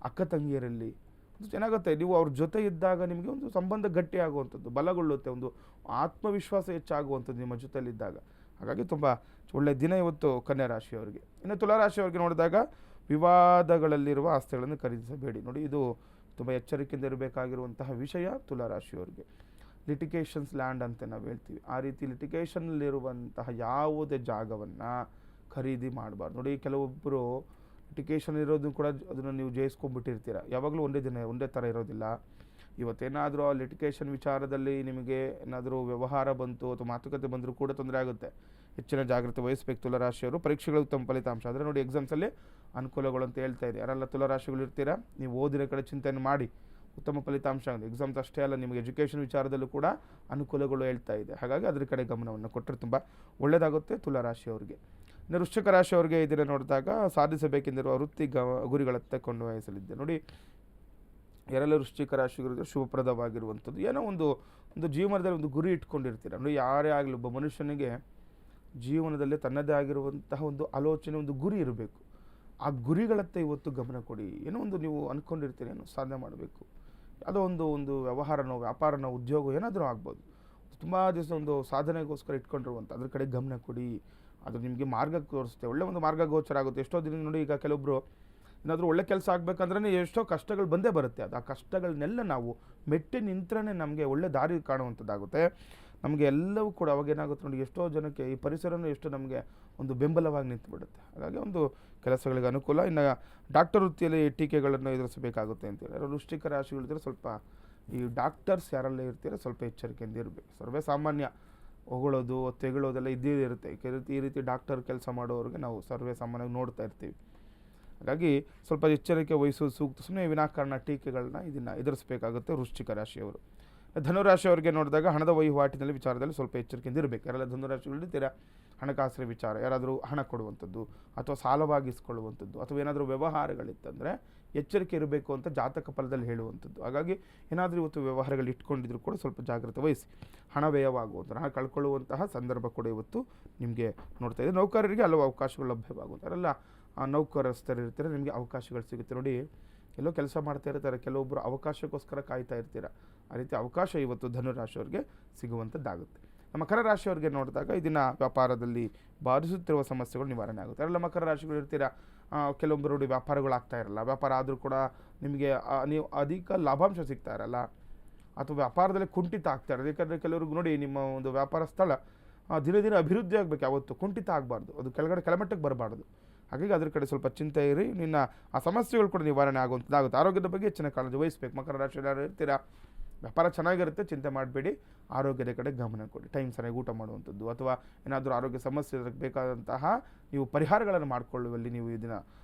Speaker 2: ಅಕ್ಕ ತಂಗಿಯರಲ್ಲಿ ಚೆನ್ನಾಗುತ್ತೆ. ನೀವು ಅವ್ರ ಜೊತೆ ಇದ್ದಾಗ ನಿಮಗೆ ಒಂದು ಸಂಬಂಧ ಗಟ್ಟಿ ಆಗುವಂಥದ್ದು, ಬಲಗೊಳ್ಳುತ್ತೆ, ಒಂದು ಆತ್ಮವಿಶ್ವಾಸ ಹೆಚ್ಚಾಗುವಂಥದ್ದು ನಿಮ್ಮ ಜೊತೆಯಲ್ಲಿದ್ದಾಗ. ಹಾಗಾಗಿ ತುಂಬ ಒಳ್ಳೆಯ ದಿನ ಇವತ್ತು ಕನ್ಯಾ ರಾಶಿಯವರಿಗೆ. ಇನ್ನು ತುಲಾರಾಶಿಯವರಿಗೆ ನೋಡಿದಾಗ ವಿವಾದಗಳಲ್ಲಿರುವ ಆಸ್ತಿಗಳನ್ನು ಖರೀದಿಸಬೇಡಿ ನೋಡಿ. ಇದು ತುಂಬ ಎಚ್ಚರಿಕೆಯಿಂದ ಇರಬೇಕಾಗಿರುವಂತಹ ವಿಷಯ ತುಲಾರಾಶಿಯವರಿಗೆ. ಲಿಟಿಗೇಷನ್ಸ್ ಲ್ಯಾಂಡ್ ಅಂತ ನಾವು ಹೇಳ್ತೀವಿ, ಆ ರೀತಿ ಲಿಟಿಗೇಷನ್ನಲ್ಲಿರುವಂತಹ ಯಾವುದೇ ಜಾಗವನ್ನು ಖರೀದಿ ಮಾಡಬಾರ್ದು ನೋಡಿ. ಕೆಲವೊಬ್ಬರು ಲಿಟಿಗೇಷನ್ ಇರೋದು ಕೂಡ ಅದನ್ನು ನೀವು ಜಯಿಸ್ಕೊಂಡ್ಬಿಟ್ಟಿರ್ತೀರ. ಯಾವಾಗಲೂ ಒಂದೇ ಥರ ಇರೋದಿಲ್ಲ. ಇವತ್ತೇನಾದರೂ ಆ ಲಿಟಿಗೇಷನ್ ವಿಚಾರದಲ್ಲಿ ನಿಮಗೆ ಏನಾದರೂ ವ್ಯವಹಾರ ಬಂತು ಅಥವಾ ಮಾತುಕತೆ ಬಂದರೂ ಕೂಡ ತೊಂದರೆ ಆಗುತ್ತೆ. ಹೆಚ್ಚಿನ ಜಾಗ್ರತೆ ವಹಿಸಬೇಕು ತುಲಾರಾಶಿಯವರು. ಪರೀಕ್ಷೆಗಳ ಉತ್ತಮ ಫಲಿತಾಂಶ ಆದರೆ ನೋಡಿ ಎಕ್ಸಾಮ್ಸಲ್ಲಿ ಅನುಕೂಲಗಳು ಅಂತ ಹೇಳ್ತಾ ಇದೆ. ಯಾರೆಲ್ಲ ತುಲಾರಾಶಿಗಳು ಇರ್ತೀರಾ ನೀವು ಓದಿನ ಕಡೆ ಚಿಂತನೆ ಮಾಡಿ ಉತ್ತಮ ಫಲಿತಾಂಶ ಆಗಿದೆ. ಎಕ್ಸಾಮ್ಸ್ ಅಷ್ಟೇ ಅಲ್ಲ, ನಿಮಗೆ ಎಜುಕೇಷನ್ ವಿಚಾರದಲ್ಲೂ ಕೂಡ ಅನುಕೂಲಗಳು ಹೇಳ್ತಾ ಇದೆ. ಹಾಗಾಗಿ ಅದರ ಕಡೆ ಗಮನವನ್ನು ಕೊಟ್ಟರೆ ತುಂಬ ಒಳ್ಳೆಯದಾಗುತ್ತೆ ತುಲಾರಾಶಿಯವರಿಗೆ. ಇನ್ನು ವೃಶ್ಚಿಕ ರಾಶಿಯವರಿಗೆ ಇದನ್ನು ನೋಡಿದಾಗ ಸಾಧಿಸಬೇಕೆಂದಿರುವ ವೃತ್ತಿ ಗುರಿಗಳತ್ತ ಕೊಂಡೊಯ್ಯಲಿದೆ ನೋಡಿ. ಯಾರೆಲ್ಲ ವೃಶ್ಚಿಕ ರಾಶಿಗಳು ಶುಭಪ್ರದವಾಗಿರುವಂಥದ್ದು ಏನೋ ಒಂದು ಜೀವನದಲ್ಲಿ ಒಂದು ಗುರಿ ಇಟ್ಕೊಂಡಿರ್ತೀರ ನೋಡಿ. ಯಾರೇ ಆಗಲಿ ಒಬ್ಬ ಮನುಷ್ಯನಿಗೆ ಜೀವನದಲ್ಲಿ ತನ್ನದೇ ಆಗಿರುವಂತಹ ಒಂದು ಆಲೋಚನೆ, ಒಂದು ಗುರಿ ಇರಬೇಕು. ಆ ಗುರಿಗಳತ್ತ ಇವತ್ತು ಗಮನ ಕೊಡಿ. ಏನೋ ಒಂದು ನೀವು ಅಂದ್ಕೊಂಡಿರ್ತೀರಿ, ಏನೋ ಸಾಧನೆ ಮಾಡಬೇಕು, ಯಾವುದೋ ಒಂದು ವ್ಯವಹಾರನೋ ವ್ಯಾಪಾರನೋ ಉದ್ಯೋಗ ಏನಾದರೂ ಆಗ್ಬೋದು. ತುಂಬ ದಿವಸ ಒಂದು ಸಾಧನೆಗೋಸ್ಕರ ಇಟ್ಕೊಂಡಿರುವಂಥ ಅದ್ರ ಕಡೆ ಗಮನ ಕೊಡಿ. ಅದು ನಿಮಗೆ ಮಾರ್ಗ ತೋರಿಸುತ್ತೆ, ಒಳ್ಳೆ ಒಂದು ಮಾರ್ಗ ಗೋಚರ ಆಗುತ್ತೆ. ಎಷ್ಟೋ ದಿನ ನೋಡಿ, ಈಗ ಕೆಲವೊಬ್ಬರು ಏನಾದರೂ ಒಳ್ಳೆ ಕೆಲಸ ಆಗಬೇಕಂದ್ರೆ ಎಷ್ಟೋ ಕಷ್ಟಗಳು ಬಂದೇ ಬರುತ್ತೆ. ಅದು ಆ ಕಷ್ಟಗಳನ್ನೆಲ್ಲ ನಾವು ಮೆಟ್ಟಿ ನಿಂತರೆ ನಮಗೆ ಒಳ್ಳೆ ದಾರಿ ಕಾಣುವಂಥದ್ದಾಗುತ್ತೆ. ನಮಗೆ ಎಲ್ಲವೂ ಕೂಡ ಅವಾಗೇನಾಗುತ್ತೆ ನೋಡಿ, ಎಷ್ಟೋ ಜನಕ್ಕೆ ಈ ಪರಿಸರನೂ ಎಷ್ಟು ನಮಗೆ ಒಂದು ಬೆಂಬಲವಾಗಿ ನಿಂತುಬಿಡುತ್ತೆ. ಹಾಗಾಗಿ ಒಂದು ಕೆಲಸಗಳಿಗೆ ಅನುಕೂಲ. ಇನ್ನು ಡಾಕ್ಟರ್ ವೃತ್ತಿಯಲ್ಲಿ ಟೀಕೆಗಳನ್ನು ಎದುರಿಸಬೇಕಾಗುತ್ತೆ ಅಂತೇಳಿ ಯಾರು ವೃಶ್ಚಿಕ ರಾಶಿಗಳಿದ್ರೆ ಸ್ವಲ್ಪ ಈ ಡಾಕ್ಟರ್ಸ್ ಯಾರೆಲ್ಲ ಇರ್ತೀರೋ ಸ್ವಲ್ಪ ಎಚ್ಚರಿಕೆಯಿಂದ ಇರಬೇಕು. ಸರ್ವೇ ಸಾಮಾನ್ಯ ಹೊಗಳೋದು ತೆಗಳೋದೆಲ್ಲ ಇದ್ದೇ ಇರುತ್ತೆ. ಈ ರೀತಿ ಡಾಕ್ಟರ್ ಕೆಲಸ ಮಾಡೋರಿಗೆ ನಾವು ಸರ್ವೇ ಸಾಮಾನ್ಯವಾಗಿ ನೋಡ್ತಾ ಇರ್ತೀವಿ. ಹಾಗಾಗಿ ಸ್ವಲ್ಪ ಎಚ್ಚರಿಕೆ ವಹಿಸೋದು ಸೂಕ್ತ. ಸುಮ್ಮನೆ ವಿನಾಕಾರಣ ಟೀಕೆಗಳನ್ನ ಇದನ್ನು ಎದುರಿಸಬೇಕಾಗುತ್ತೆ ವೃಶ್ಚಿಕ ರಾಶಿಯವರು. ಧನುರಾಶಿಯವರಿಗೆ ನೋಡಿದಾಗ ಹಣದ ವಹಿವಾಟಿನಲ್ಲಿ ವಿಚಾರದಲ್ಲಿ ಸ್ವಲ್ಪ ಎಚ್ಚರಿಕೆಯಿಂದ ಇರಬೇಕು. ಯಾರೆಲ್ಲ ಧನುರಾಶಿಗಳಿರ್ತೀರಾ ಹಣಕಾಸಿನ ವಿಚಾರ, ಯಾರಾದರೂ ಹಣ ಕೊಡುವಂಥದ್ದು ಅಥವಾ ಸಾಲವಾಗಿಸ್ಕೊಳ್ಳುವಂಥದ್ದು ಅಥವಾ ಏನಾದರೂ ವ್ಯವಹಾರಗಳಿತ್ತಂದರೆ ಎಚ್ಚರಿಕೆ ಇರಬೇಕು ಅಂತ ಜಾತಕ ಫಲದಲ್ಲಿ ಹೇಳುವಂಥದ್ದು. ಹಾಗಾಗಿ ಏನಾದರೂ ಇವತ್ತು ವ್ಯವಹಾರಗಳು ಇಟ್ಕೊಂಡಿದ್ರು ಕೂಡ ಸ್ವಲ್ಪ ಜಾಗ್ರತೆ ವಹಿಸಿ. ಹಣ ವ್ಯಯವಾಗುವಂಥ ಹಣ ಕಳ್ಕೊಳ್ಳುವಂತಹ ಸಂದರ್ಭ ಕೂಡ ಇವತ್ತು ನಿಮಗೆ ನೋಡ್ತಾ ಇದೆ. ನೌಕರರಿಗೆ ಹಲವು ಅವಕಾಶಗಳು ಲಭ್ಯವಾಗುತ್ತೆ. ಅವರೆಲ್ಲ ನೌಕರಸ್ಥರು ಇರ್ತಾರೆ, ನಿಮಗೆ ಅವಕಾಶಗಳು ಸಿಗುತ್ತೆ. ನೋಡಿ, ಎಲ್ಲೋ ಕೆಲಸ ಮಾಡ್ತಾ ಇರ್ತಾರೆ, ಕೆಲವೊಬ್ಬರು ಅವಕಾಶಕ್ಕೋಸ್ಕರ ಕಾಯ್ತಾ ಇರ್ತೀರ. ಆ ರೀತಿ ಅವಕಾಶ ಇವತ್ತು ಧನುರಾಶಿಯವರಿಗೆ ಸಿಗುವಂಥದ್ದಾಗುತ್ತೆ. ಮಕರ ರಾಶಿಯವರಿಗೆ ನೋಡಿದಾಗ ಇದನ್ನು ವ್ಯಾಪಾರದಲ್ಲಿ ಬಾಧಿಸುತ್ತಿರುವ ಸಮಸ್ಯೆಗಳು ನಿವಾರಣೆ ಆಗುತ್ತೆ. ಅವರೆಲ್ಲ ಮಕರ ರಾಶಿಗಳು ಇರ್ತೀರಾ, ಕೆಲವೊಬ್ಬರು ನೋಡಿ ವ್ಯಾಪಾರಗಳಾಗ್ತಾ ಇರಲ್ಲ, ವ್ಯಾಪಾರ ಆದರೂ ಕೂಡ ನಿಮಗೆ ನೀವು ಅಧಿಕ ಲಾಭಾಂಶ ಸಿಗ್ತಾ ಇರಲ್ಲ, ಅಥವಾ ವ್ಯಾಪಾರದಲ್ಲಿ ಕುಂಠಿತ ಆಗ್ತಾ ಇರೋದು. ಯಾಕಂದರೆ ಕೆಲವ್ರಿಗೆ ನೋಡಿ, ನಿಮ್ಮ ಒಂದು ವ್ಯಾಪಾರ ಸ್ಥಳ ದಿನ ದಿನ ಅಭಿವೃದ್ಧಿ ಆಗಬೇಕು, ಯಾವತ್ತು ಕುಂಠಿತ ಆಗಬಾರ್ದು, ಅದು ಕೆಳಮಟ್ಟಕ್ಕೆ ಬರಬಾರ್ದು. ಹಾಗಾಗಿ ಅದ್ರ ಕಡೆ ಸ್ವಲ್ಪ ಚಿಂತೆ ಇರಿ, ನಿನ್ನ ಆ ಸಮಸ್ಯೆಗಳು ಕೂಡ ನಿವಾರಣೆ ಆಗುವಂಥದ್ದಾಗುತ್ತೆ. ಆರೋಗ್ಯದ ಬಗ್ಗೆ ಹೆಚ್ಚಿನ ಕಾಳಜಿ ವಹಿಸಬೇಕು. ಮಕರ ರಾಶಿಯಲ್ಲಿ ಇರ್ತೀರಾ, ವ್ಯಾಪಾರ ಚೆನ್ನಾಗಿರುತ್ತೆ, ಚಿಂತೆ ಮಾಡಬೇಡಿ. ಆರೋಗ್ಯದ ಕಡೆ ಗಮನ ಕೊಡಿ. ಟೈಮ್ ಸರಿಯಾಗಿ ಊಟ ಮಾಡುವಂಥದ್ದು, ಅಥವಾ ಏನಾದರೂ ಆರೋಗ್ಯ ಸಮಸ್ಯೆ ಬೇಕಾದಂತಹ ನೀವು ಪರಿಹಾರಗಳನ್ನು ಮಾಡಿಕೊಳ್ಳುವಲ್ಲಿ ನೀವು ಇದನ್ನು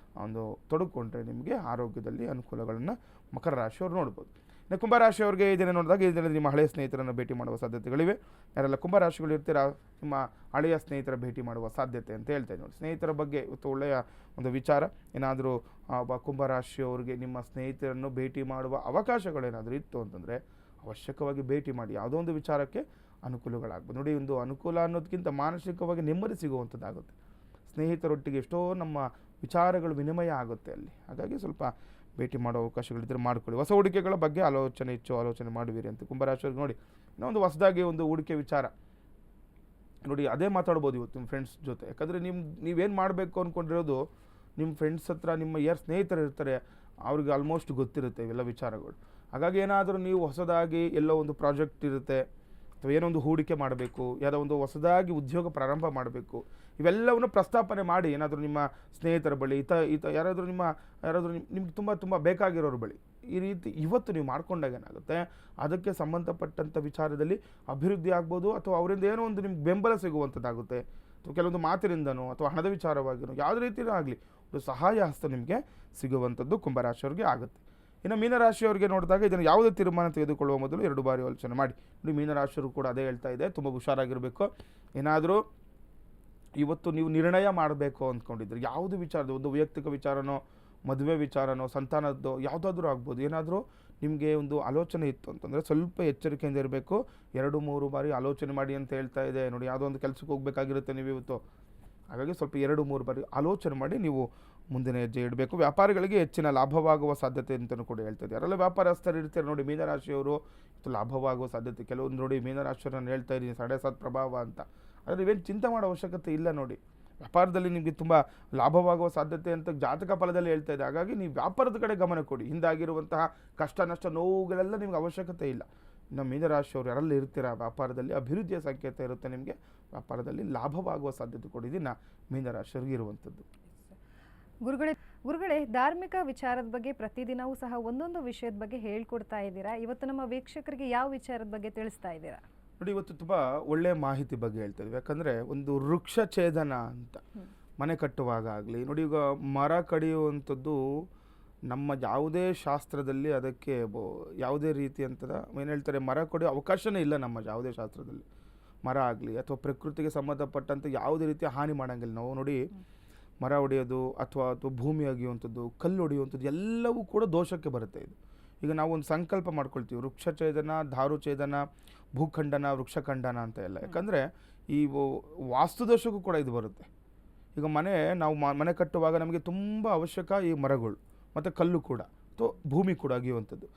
Speaker 2: ಒಂದು ತೊಡಗಿಕೊಂಡ್ರೆ ನಿಮಗೆ ಆರೋಗ್ಯದಲ್ಲಿ ಅನುಕೂಲಗಳನ್ನು ಮಕರ ರಾಶಿಯವರು ನೋಡ್ಬೋದು. ಇನ್ನು ಕುಂಭರಾಶಿಯವರಿಗೆ ಈ ದಿನ ನೋಡಿದಾಗ ಈ ದಿನ ನಿಮ್ಮ ಹಳೆಯ ಸ್ನೇಹಿತರನ್ನು ಭೇಟಿ ಮಾಡುವ ಸಾಧ್ಯತೆಗಳಿವೆ. ಯಾರೆಲ್ಲ ಕುಂಭರಾಶಿಗಳು ಇರ್ತೀರಾ, ನಿಮ್ಮ ಹಳೆಯ ಸ್ನೇಹಿತರ ಭೇಟಿ ಮಾಡುವ ಸಾಧ್ಯತೆ ಅಂತ ಹೇಳ್ತಾ ಇದ್ದೀನಿ. ಸ್ನೇಹಿತರ ಬಗ್ಗೆ ಇವತ್ತು ಒಳ್ಳೆಯ ಒಂದು ವಿಚಾರ. ಏನಾದರೂ ಕುಂಭರಾಶಿಯವರಿಗೆ ನಿಮ್ಮ ಸ್ನೇಹಿತರನ್ನು ಭೇಟಿ ಮಾಡುವ ಅವಕಾಶಗಳೇನಾದರೂ ಇತ್ತು ಅಂತಂದರೆ ಅವಶ್ಯಕವಾಗಿ ಭೇಟಿ ಮಾಡಿ. ಯಾವುದೋ ಒಂದು ವಿಚಾರಕ್ಕೆ ಅನುಕೂಲಗಳಾಗ್ಬೋದು. ನೋಡಿ, ಒಂದು ಅನುಕೂಲ ಅನ್ನೋದಕ್ಕಿಂತ ಮಾನಸಿಕವಾಗಿ ನೆಮ್ಮದಿ ಸಿಗುವಂಥದ್ದಾಗುತ್ತೆ. ಸ್ನೇಹಿತರೊಟ್ಟಿಗೆ ಎಷ್ಟೋ ನಮ್ಮ ವಿಚಾರಗಳು ವಿನಿಮಯ ಆಗುತ್ತೆ ಅಲ್ಲಿ. ಹಾಗಾಗಿ ಸ್ವಲ್ಪ ಭೇಟಿ ಮಾಡೋ ಅವಕಾಶಗಳಿದ್ದರೆ ಮಾಡಿಕೊಳ್ಳಿ. ಹೊಸ ಹೂಡಿಕೆಗಳ ಬಗ್ಗೆ ಹೆಚ್ಚು ಆಲೋಚನೆ ಮಾಡುವಿರಿ ಅಂತ ಕುಂಭರಾಶಿಯವ್ರಿಗೆ. ನೋಡಿ, ಇನ್ನೊಂದು ಹೊಸದಾಗಿ ಒಂದು ಹೂಡಿಕೆ ವಿಚಾರ ನೋಡಿ, ಅದೇ ಮಾತಾಡ್ಬೋದು ಇವತ್ತು ನಿಮ್ಮ ಫ್ರೆಂಡ್ಸ್ ಜೊತೆ. ಯಾಕಂದರೆ ನೀವೇನು ಮಾಡಬೇಕು ಅಂದ್ಕೊಂಡಿರೋದು ನಿಮ್ಮ ಫ್ರೆಂಡ್ಸ್ ಹತ್ರ, ನಿಮ್ಮ ಯಾರು ಸ್ನೇಹಿತರು ಇರ್ತಾರೆ ಅವ್ರಿಗೆ ಆಲ್ಮೋಸ್ಟ್ ಗೊತ್ತಿರುತ್ತೆ ಇವೆಲ್ಲ ವಿಚಾರಗಳು. ಹಾಗಾಗಿ ಏನಾದರೂ ನೀವು ಹೊಸದಾಗಿ ಎಲ್ಲೋ ಒಂದು ಪ್ರಾಜೆಕ್ಟ್ ಇರುತ್ತೆ, ಅಥವಾ ಏನೋ ಒಂದು ಹೂಡಿಕೆ ಮಾಡಬೇಕು, ಯಾವುದೋ ಒಂದು ಹೊಸದಾಗಿ ಉದ್ಯೋಗ ಪ್ರಾರಂಭ ಮಾಡಬೇಕು, ಇವೆಲ್ಲವನ್ನು ಪ್ರಸ್ತಾಪನೆ ಮಾಡಿ ಏನಾದರೂ ನಿಮ್ಮ ಸ್ನೇಹಿತರ ಬಳಿ ಯಾರಾದರೂ ನಿಮ್ಗೆ ತುಂಬ ಬೇಕಾಗಿರೋರ ಬಳಿ ಈ ರೀತಿ ಇವತ್ತು ನೀವು ಮಾಡ್ಕೊಂಡಾಗ ಏನಾಗುತ್ತೆ, ಅದಕ್ಕೆ ಸಂಬಂಧಪಟ್ಟಂಥ ವಿಚಾರದಲ್ಲಿ ಅಭಿವೃದ್ಧಿ ಆಗ್ಬೋದು, ಅಥವಾ ಅವರಿಂದ ಏನೋ ಒಂದು ನಿಮ್ಗೆ ಬೆಂಬಲ ಸಿಗುವಂಥದ್ದಾಗುತ್ತೆ, ಅಥವಾ ಕೆಲವೊಂದು ಮಾತಿನಿಂದನೋ ಅಥವಾ ಹಣದ ವಿಚಾರವಾಗಿನೋ ಯಾವುದೇ ರೀತಿಯೂ ಆಗಲಿ ಒಂದು ಸಹಾಯ ಹಸ್ತ ನಿಮಗೆ ಸಿಗುವಂಥದ್ದು ಕುಂಭರಾಶಿಯವರಿಗೆ ಆಗುತ್ತೆ. ಇನ್ನು ಮೀನರಾಶಿಯವರಿಗೆ ನೋಡಿದಾಗ ಇದನ್ನು ಯಾವುದೇ ತೀರ್ಮಾನ ತೆಗೆದುಕೊಳ್ಳುವ ಮೊದಲು 2 ಬಾರಿ ಆಲೋಚನೆ ಮಾಡಿ. ನೋಡಿ, ಮೀನರಾಶಿಯವರು ಕೂಡ ಅದೇ ಹೇಳ್ತಾ ಇದೆ, ತುಂಬ ಹುಷಾರಾಗಿರಬೇಕು. ಏನಾದರೂ ಇವತ್ತು ನೀವು ನಿರ್ಣಯ ಮಾಡಬೇಕು ಅಂದ್ಕೊಂಡಿದ್ರೆ ಯಾವುದು ವಿಚಾರದ, ಒಂದು ವೈಯಕ್ತಿಕ ವಿಚಾರನೋ, ಮದುವೆ ವಿಚಾರನೋ, ಸಂತಾನದ್ದು ಯಾವುದಾದ್ರೂ ಆಗ್ಬೋದು, ಏನಾದರೂ ನಿಮಗೆ ಒಂದು ಆಲೋಚನೆ ಇತ್ತು ಅಂತಂದರೆ ಸ್ವಲ್ಪ ಎಚ್ಚರಿಕೆಯಿಂದ ಇರಬೇಕು. 2-3 ಬಾರಿ ಆಲೋಚನೆ ಮಾಡಿ ಅಂತ ಹೇಳ್ತಾ ಇದೆ. ನೋಡಿ, ಯಾವುದೋ ಒಂದು ಕೆಲಸಕ್ಕೆ ಹೋಗಬೇಕಾಗಿರುತ್ತೆ ನೀವು ಇವತ್ತು, ಹಾಗಾಗಿ ಸ್ವಲ್ಪ 2-3 ಬಾರಿ ಆಲೋಚನೆ ಮಾಡಿ ನೀವು ಮುಂದಿನ ಹೆಜ್ಜೆ ಇಡಬೇಕು. ವ್ಯಾಪಾರಿಗಳಿಗೆ ಹೆಚ್ಚಿನ ಲಾಭವಾಗುವ ಸಾಧ್ಯತೆ ಅಂತಲೂ ಕೂಡ ಹೇಳ್ತಾ ಇದೆ. ಯಾರೆಲ್ಲ ವ್ಯಾಪಾರಸ್ಥರು ಇರ್ತಾರೆ ನೋಡಿ ಮೀನರಾಶಿಯವರು, ಲಾಭವಾಗುವ ಸಾಧ್ಯತೆ. ಕೆಲವೊಂದು ನೋಡಿ ಮೀನರಾಶಿಯವರು ನಾನು ಹೇಳ್ತಾ ಇದ್ದೀನಿ 7.7 ಪ್ರಭಾವ ಅಂತ, ಆದರೆ ನೀವೇನು ಚಿಂತೆ ಮಾಡೋ ಅವಶ್ಯಕತೆ ಇಲ್ಲ. ನೋಡಿ, ವ್ಯಾಪಾರದಲ್ಲಿ ನಿಮಗೆ ತುಂಬ ಲಾಭವಾಗುವ ಸಾಧ್ಯತೆ ಅಂತ ಜಾತಕ ಫಲದಲ್ಲಿ ಹೇಳ್ತಾ ಇದೆ. ಹಾಗಾಗಿ ನೀವು ವ್ಯಾಪಾರದ ಕಡೆ ಗಮನ ಕೊಡಿ. ಹಿಂದಾಗಿರುವಂತಹ ಕಷ್ಟ ನಷ್ಟ ನೋವುಗಳೆಲ್ಲ ನಿಮ್ಗೆ ಅವಶ್ಯಕತೆ ಇಲ್ಲ. ಇನ್ನು ಮೀನರಾಶಿಯವರು ಯಾರೆಲ್ಲ ಇರ್ತೀರಾ, ವ್ಯಾಪಾರದಲ್ಲಿ ಅಭಿವೃದ್ಧಿಯ ಸಂಕೇತ ಇರುತ್ತೆ, ನಿಮಗೆ ವ್ಯಾಪಾರದಲ್ಲಿ ಲಾಭವಾಗುವ ಸಾಧ್ಯತೆ ಕೊಡಿದಿನ ಮೀನರಾಶಿಯವರಿಗೆ ಇರುವಂಥದ್ದು.
Speaker 1: ಗುರುಗಳೇ, ಧಾರ್ಮಿಕ ವಿಚಾರದ ಬಗ್ಗೆ ಪ್ರತಿದಿನವೂ ಸಹ ಒಂದೊಂದು ವಿಷಯದ ಬಗ್ಗೆ ಹೇಳ್ಕೊಡ್ತಾ ಇದ್ದೀರಾ. ಇವತ್ತು ನಮ್ಮ ವೀಕ್ಷಕರಿಗೆ ಯಾವ ವಿಚಾರದ ಬಗ್ಗೆ ತಿಳಿಸ್ತಾ ಇದ್ದೀರಾ?
Speaker 2: ನೋಡಿ, ಇವತ್ತು ತುಂಬ ಒಳ್ಳೆಯ ಮಾಹಿತಿ ಬಗ್ಗೆ ಹೇಳ್ತಾ ಇದ್ವಿ. ಯಾಕಂದರೆ ಒಂದು ವೃಕ್ಷ ಛೇದನ ಅಂತ ಮನೆ ಕಟ್ಟುವಾಗ ಆಗಲಿ, ನೋಡಿ ಈಗ ಮರ ಕಡಿಯುವಂಥದ್ದು ನಮ್ಮ ಯಾವುದೇ ಶಾಸ್ತ್ರದಲ್ಲಿ ಅದಕ್ಕೆ ಯಾವುದೇ ರೀತಿ ಅಂತದ ಏನು ಹೇಳ್ತಾರೆ, ಮರ ಕಡಿಯೋ ಅವಕಾಶನೇ ಇಲ್ಲ ನಮ್ಮ ಯಾವುದೇ ಶಾಸ್ತ್ರದಲ್ಲಿ. ಮರ ಆಗಲಿ ಅಥವಾ ಪ್ರಕೃತಿಗೆ ಸಂಬಂಧಪಟ್ಟಂತೆ ಯಾವುದೇ ರೀತಿಯ ಹಾನಿ ಮಾಡೋಂಗಿಲ್ಲ ನಾವು. ನೋಡಿ, ಮರ ಹೊಡೆಯೋದು ಅಥವಾ ಭೂಮಿ ಅಗಿಯುವಂಥದ್ದು, ಕಲ್ಲು ಹೊಡೆಯುವಂಥದ್ದು ಎಲ್ಲವೂ ಕೂಡ ದೋಷಕ್ಕೆ ಬರುತ್ತೆ. ಇದು ಈಗ ನಾವು ಒಂದು ಸಂಕಲ್ಪ ಮಾಡ್ಕೊಳ್ತೀವಿ, ವೃಕ್ಷ ಛೇದನ, ಧಾರು ಛೇದನ, ಭೂಖಂಡನ, ವೃಕ್ಷಖಂಡನ ಅಂತ ಎಲ್ಲ. ಯಾಕಂದರೆ ಈ ವಾಸ್ತುದೋಷಕ್ಕೂ ಕೂಡ ಇದು ಬರುತ್ತೆ. ಈಗ ನಾವು ಮನೆ ಕಟ್ಟುವಾಗ ನಮಗೆ ತುಂಬ ಅವಶ್ಯಕ ಈ ಮರಗಳು ಮತ್ತು ಕಲ್ಲು ಕೂಡ, ಅಥವಾ ಭೂಮಿ ಕೂಡ ಅಗಿಯುವಂಥದ್ದು.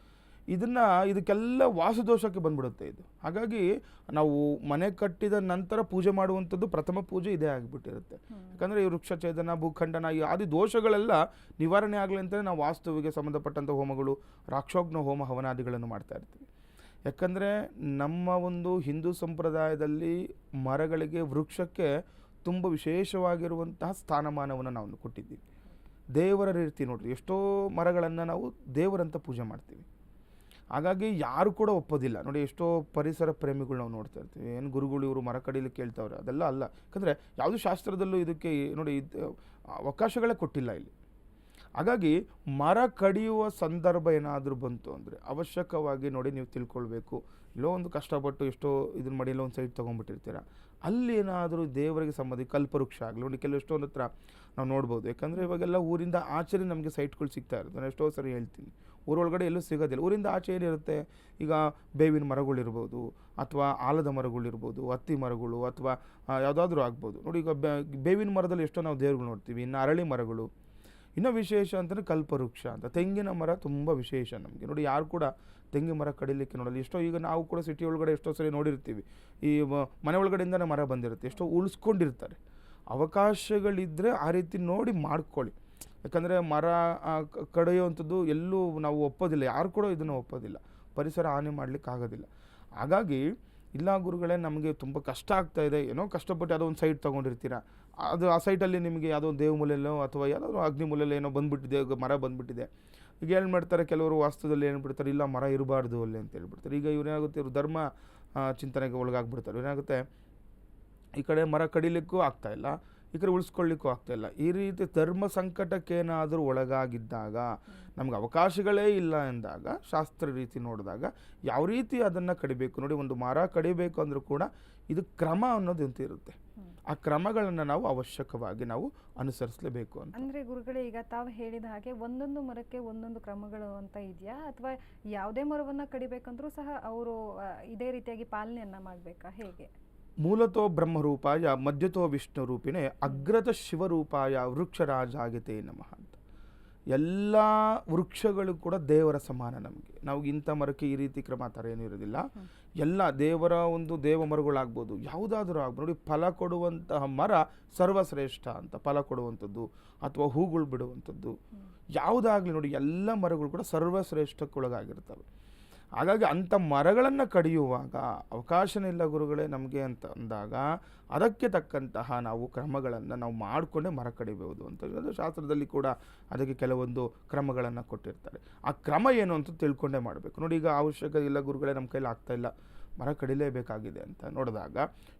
Speaker 2: ಇದಕ್ಕೆಲ್ಲ ವಾಸ್ತುದೋಷಕ್ಕೆ ಬಂದ್ಬಿಡುತ್ತೆ ಇದು. ಹಾಗಾಗಿ ನಾವು ಮನೆ ಕಟ್ಟಿದ ನಂತರ ಪೂಜೆ ಮಾಡುವಂಥದ್ದು ಪ್ರಥಮ ಪೂಜೆ ಇದೇ ಆಗಿಬಿಟ್ಟಿರುತ್ತೆ. ಯಾಕಂದರೆ ಈ ವೃಕ್ಷ ಛೇದನ, ಭೂಖಂಡನ, ಈ ಆದಿ ದೋಷಗಳೆಲ್ಲ ನಿವಾರಣೆ ಆಗಲಿ ಅಂತಲೇ ನಾವು ವಾಸ್ತುವಿಗೆ ಸಂಬಂಧಪಟ್ಟಂಥ ಹೋಮಗಳು, ರಾಕ್ಷೋಗ್ನ ಹೋಮ ಹವನಾದಿಗಳನ್ನು ಮಾಡ್ತಾ ಇರ್ತೀವಿ. ಯಾಕಂದರೆ ನಮ್ಮ ಒಂದು ಹಿಂದೂ ಸಂಪ್ರದಾಯದಲ್ಲಿ ಮರಗಳಿಗೆ, ವೃಕ್ಷಕ್ಕೆ ತುಂಬ ವಿಶೇಷವಾಗಿರುವಂತಹ ಸ್ಥಾನಮಾನವನ್ನು ನಾವು ಕೊಟ್ಟಿದ್ದೀವಿ. ದೇವರ ರೀತಿ ನೋಡ್ರಿ, ಎಷ್ಟೋ ಮರಗಳನ್ನು ನಾವು ದೇವರಂತ ಪೂಜೆ ಮಾಡ್ತೀವಿ. ಹಾಗಾಗಿ ಯಾರು ಕೂಡ ಒಪ್ಪೋದಿಲ್ಲ. ನೋಡಿ, ಎಷ್ಟೋ ಪರಿಸರ ಪ್ರೇಮಿಗಳು ನಾವು ನೋಡ್ತಾ ಇರ್ತೀವಿ, ಏನು ಗುರುಗಳು ಇವರು ಮರ ಕಡಿಲಿಕ್ಕೆ ಕೇಳ್ತಾವ್ರೆ, ಅದೆಲ್ಲ ಅಲ್ಲ. ಯಾಕಂದರೆ ಯಾವುದೇ ಶಾಸ್ತ್ರದಲ್ಲೂ ಇದಕ್ಕೆ ನೋಡಿ ಅವಕಾಶಗಳೇ ಕೊಟ್ಟಿಲ್ಲ ಇಲ್ಲಿ. ಹಾಗಾಗಿ ಮರ ಕಡಿಯುವ ಸಂದರ್ಭ ಏನಾದರೂ ಬಂತು ಅಂದರೆ ಅವಶ್ಯಕವಾಗಿ ನೋಡಿ ನೀವು ತಿಳ್ಕೊಳ್ಬೇಕು. ಎಲ್ಲೋ ಒಂದು ಕಷ್ಟಪಟ್ಟು ಎಷ್ಟೋ ಇದನ್ನ ಮಾಡಿ ಎಲ್ಲೋ ಒಂದು ಸೈಟ್ ತೊಗೊಂಡ್ಬಿಟ್ಟಿರ್ತೀರ, ಅಲ್ಲಿ ಏನಾದರೂ ದೇವರಿಗೆ ಸಂಬಂಧಿ ಕಲ್ಪವೃಕ್ಷ ಆಗಲಿ ನೋಡಿ, ಕೆಲವೆಷ್ಟೊಂದು ಹತ್ರ ನಾವು ನೋಡ್ಬೋದು. ಯಾಕಂದರೆ ಇವಾಗೆಲ್ಲ ಊರಿಂದ ಆಚೆ ನಮಗೆ ಸೈಟ್ಗಳು ಸಿಗ್ತಾ ಇರುತ್ತೆ. ನಾನು ಎಷ್ಟೋ ಸರಿ ಹೇಳ್ತೀನಿ, ಊರೊಳಗಡೆ ಎಲ್ಲೂ ಸಿಗೋದಿಲ್ಲ. ಊರಿಂದ ಆಚೆ ಏನಿರುತ್ತೆ, ಈಗ ಬೇವಿನ ಮರಗಳಿರ್ಬೋದು, ಅಥವಾ ಆಲದ ಮರಗಳಿರ್ಬೋದು, ಹತ್ತಿ ಮರಗಳು, ಅಥವಾ ಯಾವುದಾದ್ರೂ ಆಗ್ಬೋದು ನೋಡಿ. ಈಗ ಬೇವಿನ ಮರದಲ್ಲಿ ಎಷ್ಟೋ ನಾವು ದೇವ್ರುಗಳು ನೋಡ್ತೀವಿ. ಇನ್ನು ಅರಳಿ ಮರಗಳು, ಇನ್ನೂ ವಿಶೇಷ ಅಂತಂದರೆ ಕಲ್ಪವೃಕ್ಷ ಅಂತ. ತೆಂಗಿನ ಮರ ತುಂಬ ವಿಶೇಷ ನಮಗೆ ನೋಡಿ. ಯಾರು ಕೂಡ ತೆಂಗಿನ ಮರ ಕಡಿಲಿಕ್ಕೆ ನೋಡಲ್ಲ. ಎಷ್ಟೋ ಈಗ ನಾವು ಕೂಡ ಸಿಟಿ ಒಳಗಡೆ ಎಷ್ಟೋ ಸರಿ ನೋಡಿರ್ತೀವಿ, ಈ ಮನೆ ಒಳಗಡೆಯಿಂದನೇ ಮರ ಬಂದಿರುತ್ತೆ, ಎಷ್ಟೋ ಉಳಿಸ್ಕೊಂಡಿರ್ತಾರೆ. ಅವಕಾಶಗಳಿದ್ದರೆ ಆ ರೀತಿ ನೋಡಿ ಮಾಡ್ಕೊಳ್ಳಿ. ಯಾಕಂದರೆ ಮರ ಕಡಿಯುವಂಥದ್ದು ಎಲ್ಲೂ ನಾವು ಒಪ್ಪೋದಿಲ್ಲ, ಯಾರು ಕೂಡ ಇದನ್ನು ಒಪ್ಪೋದಿಲ್ಲ. ಪರಿಸರ ಹಾನಿ ಮಾಡಲಿಕ್ಕೆ ಆಗೋದಿಲ್ಲ. ಹಾಗಾಗಿ ಇಲ್ಲ ಗುರುಗಳೇ, ನಮಗೆ ತುಂಬ ಕಷ್ಟ ಆಗ್ತಾಯಿದೆ, ಏನೋ ಕಷ್ಟಪಟ್ಟು ಯಾವುದೋ ಒಂದು ಸೈಟ್ ತೊಗೊಂಡಿರ್ತೀರ, ಅದು ಆ ಸೈಟಲ್ಲಿ ನಿಮಗೆ ಯಾವುದೋ ಒಂದು ದೇವಮೂಲೆಯಲ್ಲೋ ಅಥವಾ ಯಾವುದಾದ್ರೂ ಅಗ್ನಿ ಮೂಲೆಯಲ್ಲೋ ಏನೋ ಬಂದುಬಿಟ್ಟಿದೆ, ಮರ ಬಂದುಬಿಟ್ಟಿದೆ. ಈಗ ಏನು ಮಾಡ್ತಾರೆ, ಕೆಲವರು ವಾಸ್ತುದಲ್ಲಿ ಏನು ಬಿಡ್ತಾರೆ, ಇಲ್ಲ ಮರ ಇರಬಾರ್ದು ಅಲ್ಲಿ ಅಂತ ಹೇಳ್ಬಿಡ್ತಾರೆ. ಈಗ ಇವ್ರೇನಾಗುತ್ತೆ, ಇವರು ಧರ್ಮ ಚಿಂತನೆಗೆ ಒಳಗಾಗ್ಬಿಡ್ತಾರೆ. ಏನಾಗುತ್ತೆ, ಈ ಕಡೆ ಮರ ಕಡಿಲಿಕ್ಕೂ ಆಗ್ತಾಯಿಲ್ಲ, ಈ ಕಡೆ ಉಳಿಸ್ಕೊಳ್ಳಿಕ್ಕೂ ಆಗ್ತಾಯಿಲ್ಲ. ಈ ರೀತಿ ಧರ್ಮ ಸಂಕಟಕ್ಕೇನಾದರೂ ಒಳಗಾಗಿದ್ದಾಗ, ನಮ್ಗೆ ಅವಕಾಶಗಳೇ ಇಲ್ಲ ಎಂದಾಗ, ಶಾಸ್ತ್ರ ರೀತಿ ನೋಡಿದಾಗ ಯಾವ ರೀತಿ ಅದನ್ನು ಕಡಿಬೇಕು ನೋಡಿ. ಒಂದು ಮರ ಕಡಿಬೇಕು ಅಂದರೂ ಕೂಡ ಇದು ಕ್ರಮ ಅನ್ನೋದು ಅಂತ ಇರುತ್ತೆ. ಆ ಕ್ರಮಗಳನ್ನು ನಾವು ಅವಶ್ಯಕವಾಗಿ ನಾವು ಅನುಸರಿಸಲೇಬೇಕು ಅಂತ.
Speaker 1: ಅಂದರೆ ಗುರುಗಳೇ, ಈಗ ತಾವು ಹೇಳಿದ ಹಾಗೆ ಒಂದೊಂದು ಮರಕ್ಕೆ ಒಂದೊಂದು ಕ್ರಮಗಳು ಅಂತ ಇದೆಯಾ, ಅಥವಾ ಯಾವುದೇ ಮರವನ್ನು ಕಡಿಬೇಕಂದ್ರೂ ಸಹ ಅವರು ಇದೇ ರೀತಿಯಾಗಿ ಪಾಲನೆಯನ್ನು ಮಾಡಬೇಕಾ, ಹೇಗೆ?
Speaker 2: ಮೂಲತೋ ಬ್ರಹ್ಮರೂಪಾಯ ಮಧ್ಯತೋ ವಿಷ್ಣು ರೂಪಿಣೆ ಅಗ್ರತ ಶಿವರೂಪಾಯ ವೃಕ್ಷರಾಜಾಗಿತೆ ನಮಃ ಅಂತ. ಎಲ್ಲ ವೃಕ್ಷಗಳು ಕೂಡ ದೇವರ ಸಮಾನ ನಮಗೆ. ನಾವು ಇಂಥ ಮರಕ್ಕೆ ಈ ರೀತಿ ಕ್ರಮ ಆ ಥರ ಏನೂ ಇರೋದಿಲ್ಲ. ಎಲ್ಲ ದೇವರ ಒಂದು ದೇವ ಮರಗಳಾಗ್ಬೋದು, ಯಾವುದಾದ್ರೂ ಆಗ್ಬೋದು ನೋಡಿ. ಫಲ ಕೊಡುವಂತಹ ಮರ ಸರ್ವಶ್ರೇಷ್ಠ ಅಂತ, ಫಲ ಕೊಡುವಂಥದ್ದು ಅಥವಾ ಹೂಗಳು ಬಿಡುವಂಥದ್ದು ಯಾವುದಾಗಲಿ ನೋಡಿ, ಎಲ್ಲ ಮರಗಳು ಕೂಡ ಸರ್ವಶ್ರೇಷ್ಠಕ್ಕೊಳಗಾಗಿರ್ತವೆ. ಹಾಗಾಗಿ ಅಂಥ ಮರಗಳನ್ನು ಕಡಿಯುವಾಗ ಅವಕಾಶನೇ ಇಲ್ಲ ಗುರುಗಳೇ ನಮಗೆ ಅಂತ ಅಂದಾಗ, ಅದಕ್ಕೆ ತಕ್ಕಂತಹ ನಾವು ಕ್ರಮಗಳನ್ನು ನಾವು ಮಾಡಿಕೊಂಡೇ ಮರ ಕಡಿಬಹುದು ಅಂತ ಶಾಸ್ತ್ರದಲ್ಲಿ ಕೂಡ ಅದಕ್ಕೆ ಕೆಲವೊಂದು ಕ್ರಮಗಳನ್ನು ಕೊಟ್ಟಿರ್ತಾರೆ. ಆ ಕ್ರಮ ಏನು ಅಂತ ತಿಳ್ಕೊಂಡೇ ಮಾಡಬೇಕು ನೋಡಿ. ಈಗ ಅವಶ್ಯಕ ಇಲ್ಲ ಗುರುಗಳೇ, ನಮ್ಮ ಕೈಲಿ ಆಗ್ತಾಯಿಲ್ಲ, ಮರ ಕಡಿಲೇಬೇಕಾಗಿದೆ ಅಂತ ನೋಡಿದಾಗ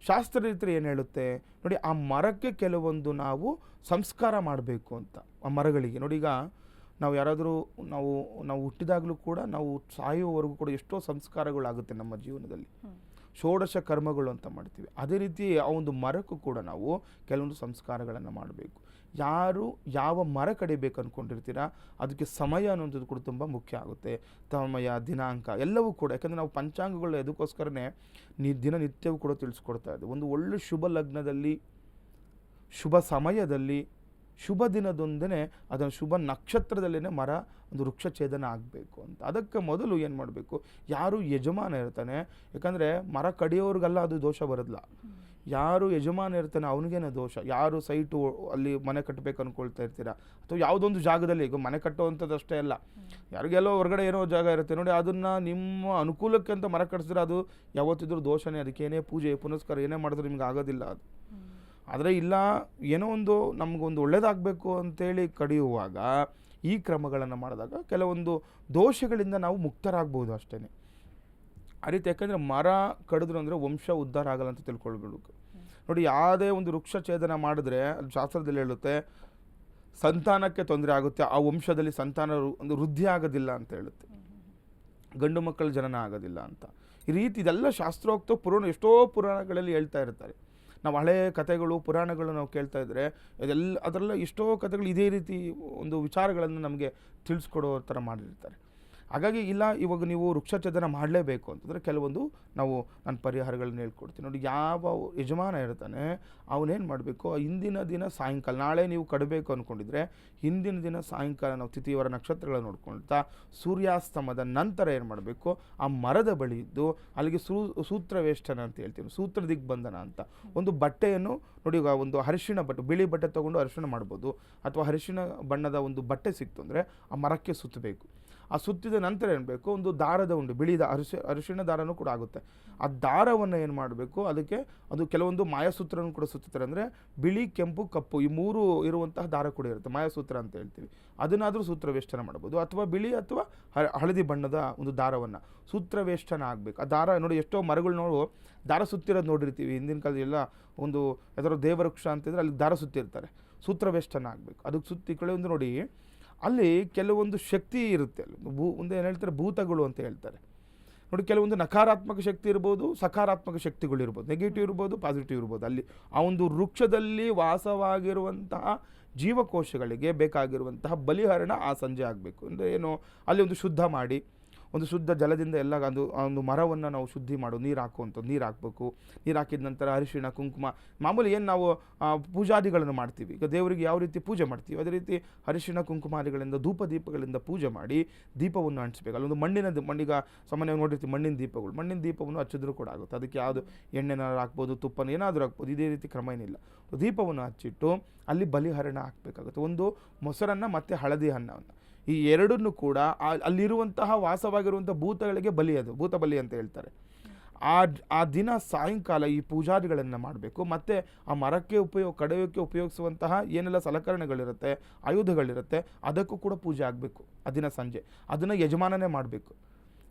Speaker 2: ಶಾಸ್ತ್ರ ರೀತಿ ಏನು ಹೇಳುತ್ತೆ ನೋಡಿ, ಆ ಮರಕ್ಕೆ ಕೆಲವೊಂದು ನಾವು ಸಂಸ್ಕಾರ ಮಾಡಬೇಕು ಅಂತ. ಆ ಮರಗಳಿಗೆ ನೋಡಿ, ಈಗ ನಾವು ಯಾರಾದರೂ ನಾವು ಹುಟ್ಟಿದಾಗಲೂ ಕೂಡ ನಾವು ಸಾಯುವವರೆಗೂ ಕೂಡ ಎಷ್ಟೋ ಸಂಸ್ಕಾರಗಳಾಗುತ್ತೆ ನಮ್ಮ ಜೀವನದಲ್ಲಿ. ಷೋಡಶ ಕರ್ಮಗಳು ಅಂತ ಮಾಡ್ತೀವಿ. ಅದೇ ರೀತಿ ಆ ಒಂದು ಮರಕ್ಕೂ ಕೂಡ ನಾವು ಕೆಲವೊಂದು ಸಂಸ್ಕಾರಗಳನ್ನು ಮಾಡಬೇಕು. ಯಾರು ಯಾವ ಮರ ಕಡಿಬೇಕು ಅಂದ್ಕೊಂಡಿರ್ತೀರ ಅದಕ್ಕೆ ಸಮಯ ಅನ್ನೋಂಥದ್ದು ಕೂಡ ತುಂಬ ಮುಖ್ಯ ಆಗುತ್ತೆ. ಸಮಯ, ದಿನಾಂಕ ಎಲ್ಲವೂ ಕೂಡ. ಯಾಕಂದರೆ ನಾವು ಪಂಚಾಂಗಗಳು ಅದಕ್ಕೋಸ್ಕರನೇ ದಿನನಿತ್ಯವೂ ಕೂಡ ತಿಳಿಸ್ಕೊಡ್ತಾ ಇದ್ದೀವಿ. ಒಂದು ಒಳ್ಳೆ ಶುಭ ಲಗ್ನದಲ್ಲಿ, ಶುಭ ಸಮಯದಲ್ಲಿ, ಶುಭ ದಿನದೊಂದೇ ಅದನ್ನು ಶುಭ ನಕ್ಷತ್ರದಲ್ಲೇ ಮರ ಒಂದು ವೃಕ್ಷ ಛೇದನ ಆಗಬೇಕು ಅಂತ. ಅದಕ್ಕೆ ಮೊದಲು ಏನು ಮಾಡಬೇಕು, ಯಾರು ಯಜಮಾನ ಇರ್ತಾನೆ, ಯಾಕಂದರೆ ಮರ ಕಡಿಯೋರಿಗೆಲ್ಲ ಅದು ದೋಷ ಬರೋದಿಲ್ಲ. ಯಾರು ಯಜಮಾನ ಇರ್ತಾನೆ ಅವನಿಗೇನೆ ದೋಷ. ಯಾರು ಸೈಟು ಅಲ್ಲಿ ಮನೆ ಕಟ್ಟಬೇಕು ಅಂದ್ಕೊಳ್ತಾ ಇರ್ತೀರ, ಅಥವಾ ಯಾವುದೊಂದು ಜಾಗದಲ್ಲಿ, ಈಗ ಮನೆ ಕಟ್ಟುವಂಥದ್ದು ಅಷ್ಟೇ ಅಲ್ಲ, ಯಾರಿಗೆಲ್ಲೋ ಹೊರಗಡೆ ಏನೋ ಜಾಗ ಇರುತ್ತೆ ನೋಡಿ, ಅದನ್ನು ನಿಮ್ಮ ಅನುಕೂಲಕ್ಕೆ ಅಂತ ಮರ ಕಟ್ಟಿಸಿದ್ರೆ ಅದು ಯಾವತ್ತಿದ್ರೂ ದೋಷನೇ. ಅದಕ್ಕೇನೇ ಪೂಜೆ ಪುನಸ್ಕಾರ ಏನೇ ಮಾಡಿದ್ರೆ ನಿಮ್ಗೆ ಆಗೋದಿಲ್ಲ ಅದು. ಆದರೆ ಇಲ್ಲ, ಏನೋ ಒಂದು ನಮಗೊಂದು ಒಳ್ಳೇದಾಗಬೇಕು ಅಂತೇಳಿ ಕಡಿಯುವಾಗ ಈ ಕ್ರಮಗಳನ್ನು ಮಾಡಿದಾಗ ಕೆಲವೊಂದು ದೋಷಗಳಿಂದ ನಾವು ಮುಕ್ತರಾಗ್ಬೋದು ಅಷ್ಟೇ. ಆ ರೀತಿ. ಯಾಕಂದರೆ ಮರ ಕಡಿದ್ರು ಅಂದರೆ ವಂಶ ಉದ್ಧಾರ ಆಗಲ್ಲ ಅಂತ ತಿಳ್ಕೊಳ್ಬೇಕು ನೋಡಿ. ಯಾವುದೇ ಒಂದು ವೃಕ್ಷ ಛೇದನ ಮಾಡಿದ್ರೆ ಅದು ಶಾಸ್ತ್ರದಲ್ಲಿ ಹೇಳುತ್ತೆ, ಸಂತಾನಕ್ಕೆ ತೊಂದರೆ ಆಗುತ್ತೆ, ಆ ವಂಶದಲ್ಲಿ ಸಂತಾನ ಒಂದು ವೃದ್ಧಿ ಆಗೋದಿಲ್ಲ ಅಂತ ಹೇಳುತ್ತೆ, ಗಂಡು ಮಕ್ಕಳ ಜನನ ಆಗೋದಿಲ್ಲ ಅಂತ. ಈ ರೀತಿ ಇದೆಲ್ಲ ಶಾಸ್ತ್ರೋಕ್ತ ಎಷ್ಟೋ ಪುರಾಣಗಳಲ್ಲಿ ಹೇಳ್ತಾ ಇರ್ತಾರೆ. ನಾವು ಹಳೆ ಕಥೆಗಳು, ಪುರಾಣಗಳು ನಾವು ಕೇಳ್ತಾ ಇದ್ದರೆ ಅದರೆಲ್ಲ ಎಷ್ಟೋ ಕಥೆಗಳು ಇದೇ ರೀತಿ ಒಂದು ವಿಚಾರಗಳನ್ನು ನಮಗೆ ತಿಳಿಸ್ಕೊಡೋ ಥರ ಮಾಡಿರ್ತಾರೆ. ಹಾಗಾಗಿ ಇಲ್ಲ, ಇವಾಗ ನೀವು ವೃಕ್ಷಛೇದನ ಮಾಡಲೇಬೇಕು ಅಂತಂದರೆ ಕೆಲವೊಂದು ನಾನು ಪರಿಹಾರಗಳನ್ನ ಹೇಳ್ಕೊಡ್ತೀನಿ ನೋಡಿ. ಯಾವ ಯಜಮಾನ ಇರ್ತಾನೆ ಅವನೇನು ಮಾಡಬೇಕು, ಹಿಂದಿನ ದಿನ ಸಾಯಂಕಾಲ, ನಾಳೆ ನೀವು ಕಡಬೇಕು ಅಂದ್ಕೊಂಡಿದ್ರೆ ಹಿಂದಿನ ದಿನ ಸಾಯಂಕಾಲ ನಾವು ತಿಥಿಯವರ ನಕ್ಷತ್ರಗಳನ್ನು ನೋಡ್ಕೊಳ್ತಾ ಸೂರ್ಯಾಸ್ತಮದ ನಂತರ ಏನು ಮಾಡಬೇಕು, ಆ ಮರದ ಬಳಿ ಇದ್ದು ಅಲ್ಲಿಗೆ ಸೂತ್ರವೇಷ್ಟನ ಅಂತ ಹೇಳ್ತೀವಿ, ಸೂತ್ರ ದಿಗ್ಬಂಧನ ಅಂತ ಒಂದು ಬಟ್ಟೆಯನ್ನು ನೋಡಿ. ಈಗ ಒಂದು ಅರಿಶಿಣ ಬಟ್ಟೆ, ಬಿಳಿ ಬಟ್ಟೆ ತೊಗೊಂಡು ಅರಿಶಿಣ ಮಾಡ್ಬೋದು, ಅಥವಾ ಅರಿಶಿಣ ಬಣ್ಣದ ಒಂದು ಬಟ್ಟೆ ಸಿಕ್ತು ಅಂದರೆ ಆ ಮರಕ್ಕೆ ಸುತ್ತಬೇಕು. ಆ ಸುತ್ತಿದ ನಂತರ ಏನು ಬೇಕು, ಒಂದು ದಾರದ ಉಂಡು, ಬಿಳಿದ ಅರಿಶಿಣ ದಾರನೂ ಕೂಡ ಆಗುತ್ತೆ. ಆ ದಾರವನ್ನು ಏನು ಮಾಡಬೇಕು, ಅದಕ್ಕೆ ಅದು ಕೆಲವೊಂದು ಮಾಯಸೂತ್ರನೂ ಕೂಡ ಸುತ್ತಾರೆ. ಅಂದರೆ ಬಿಳಿ, ಕೆಂಪು, ಕಪ್ಪು ಈ ಮೂರು ಇರುವಂತಹ ದಾರ ಕೂಡ ಇರುತ್ತೆ, ಮಾಯಸೂತ್ರ ಅಂತ ಹೇಳ್ತೀವಿ. ಅದನ್ನಾದರೂ ಸೂತ್ರವೇಷ್ಟನ ಮಾಡ್ಬೋದು, ಅಥವಾ ಬಿಳಿ ಅಥವಾ ಹಳದಿ ಬಣ್ಣದ ಒಂದು ದಾರವನ್ನು ಸೂತ್ರವೇಷ್ಟನ ಆಗಬೇಕು. ಆ ದಾರ ನೋಡಿ, ಎಷ್ಟೋ ಮರಗಳು ದಾರ ಸುತ್ತಿರೋದು ನೋಡಿರ್ತೀವಿ. ಹಿಂದಿನ ಕಾಲದಲ್ಲಿ ಎಲ್ಲ ಒಂದು ಯಾವ್ದಾದ್ರು ದೇವವೃಕ್ಷ ಅಂತಿದ್ರೆ ಅಲ್ಲಿ ದಾರ ಸುತ್ತಿರ್ತಾರೆ, ಸೂತ್ರವೇಷ್ಟನ ಆಗಬೇಕು. ಅದಕ್ಕೆ ಸುತ್ತಿ ಒಂದು ನೋಡಿ, ಅಲ್ಲಿ ಕೆಲವೊಂದು ಶಕ್ತಿ ಇರುತ್ತೆ. ಒಂದು ಏನು ಹೇಳ್ತಾರೆ, ಭೂತಗಳು ಅಂತ ಹೇಳ್ತಾರೆ. ನೋಡಿ, ಕೆಲವೊಂದು ನಕಾರಾತ್ಮಕ ಶಕ್ತಿ ಇರ್ಬೋದು, ಸಕಾರಾತ್ಮಕ ಶಕ್ತಿಗಳಿರ್ಬೋದು, ನೆಗೆಟಿವ್ ಇರ್ಬೋದು, ಪಾಸಿಟಿವ್ ಇರ್ಬೋದು. ಅಲ್ಲಿ ಆ ಒಂದು ವೃಕ್ಷದಲ್ಲಿ ವಾಸವಾಗಿರುವಂತಹ ಜೀವಕೋಶಗಳಿಗೆ ಬೇಕಾಗಿರುವಂತಹ ಬಲಿಹರಣ ಆ ಸಂಜೆ ಆಗಬೇಕು. ಅಂದರೆ ಏನು, ಅಲ್ಲಿ ಒಂದು ಶುದ್ಧ ಮಾಡಿ, ಒಂದು ಶುದ್ಧ ಜಲದಿಂದ ಎಲ್ಲ ಆ ಒಂದು ಮರವನ್ನು ನಾವು ಶುದ್ಧಿ ಮಾಡೋದು, ನೀರು ಹಾಕುವಂಥದ್ದು, ನೀರು ಹಾಕಬೇಕು. ನೀರು ಹಾಕಿದ ನಂತರ ಅರಿಶಿಣ, ಕುಂಕುಮ, ಮಾಮೂಲಿ ಏನು ನಾವು ಪೂಜಾದಿಗಳನ್ನು ಮಾಡ್ತೀವಿ, ಈಗ ದೇವರಿಗೆ ಯಾವ ರೀತಿ ಪೂಜೆ ಮಾಡ್ತೀವಿ ಅದೇ ರೀತಿ ಅರಿಶಿಣ ಕುಂಕುಮಾದಿಗಳಿಂದ, ಧೂಪ ದೀಪಗಳಿಂದ ಪೂಜೆ ಮಾಡಿ ದೀಪವನ್ನು ಹಂಚಬೇಕು. ಅಲ್ಲೊಂದು ಮಣ್ಣೀಗ ಸಾಮಾನ್ಯವಾಗಿ ನೋಡಿರ್ತೀವಿ, ಮಣ್ಣಿನ ದೀಪವನ್ನು ಹಚ್ಚಿದ್ರೂ ಕೂಡ ಆಗುತ್ತೆ. ಅದಕ್ಕೆ ಯಾವುದು ಎಣ್ಣೆನಾದ್ರು ಹಾಕ್ಬೋದು, ತುಪ್ಪನ ಏನಾದರೂ ಹಾಕ್ಬೋದು, ಇದೇ ರೀತಿ ಕ್ರಮ ಏನಿಲ್ಲ. ದೀಪವನ್ನು ಹಚ್ಚಿಟ್ಟು ಅಲ್ಲಿ ಬಲಿಹರಣ ಹಾಕಬೇಕಾಗುತ್ತೆ. ಒಂದು ಮೊಸರನ್ನು ಮತ್ತು ಹಳದಿ ಅನ್ನವನ್ನು, ಈ ಎರಡನ್ನೂ ಕೂಡ ಅಲ್ಲಿರುವಂತಹ ವಾಸವಾಗಿರುವಂಥ ಭೂತಗಳಿಗೆ ಬಲಿ, ಅದು ಭೂತ ಬಲಿ ಅಂತ ಹೇಳ್ತಾರೆ. ಆ ದಿನ ಸಾಯಂಕಾಲ ಈ ಪೂಜಾದಿಗಳನ್ನು ಮಾಡಬೇಕು. ಮತ್ತು ಆ ಮರಕ್ಕೆ ಕಡಿಯೋಕ್ಕೆ ಉಪಯೋಗಿಸುವಂತಹ ಏನೆಲ್ಲ ಸಲಕರಣೆಗಳಿರುತ್ತೆ, ಆಯುಧಗಳಿರುತ್ತೆ, ಅದಕ್ಕೂ ಕೂಡ ಪೂಜೆ ಆಗಬೇಕು ಆ ದಿನ ಸಂಜೆ. ಅದನ್ನು ಯಜಮಾನನೇ ಮಾಡಬೇಕು.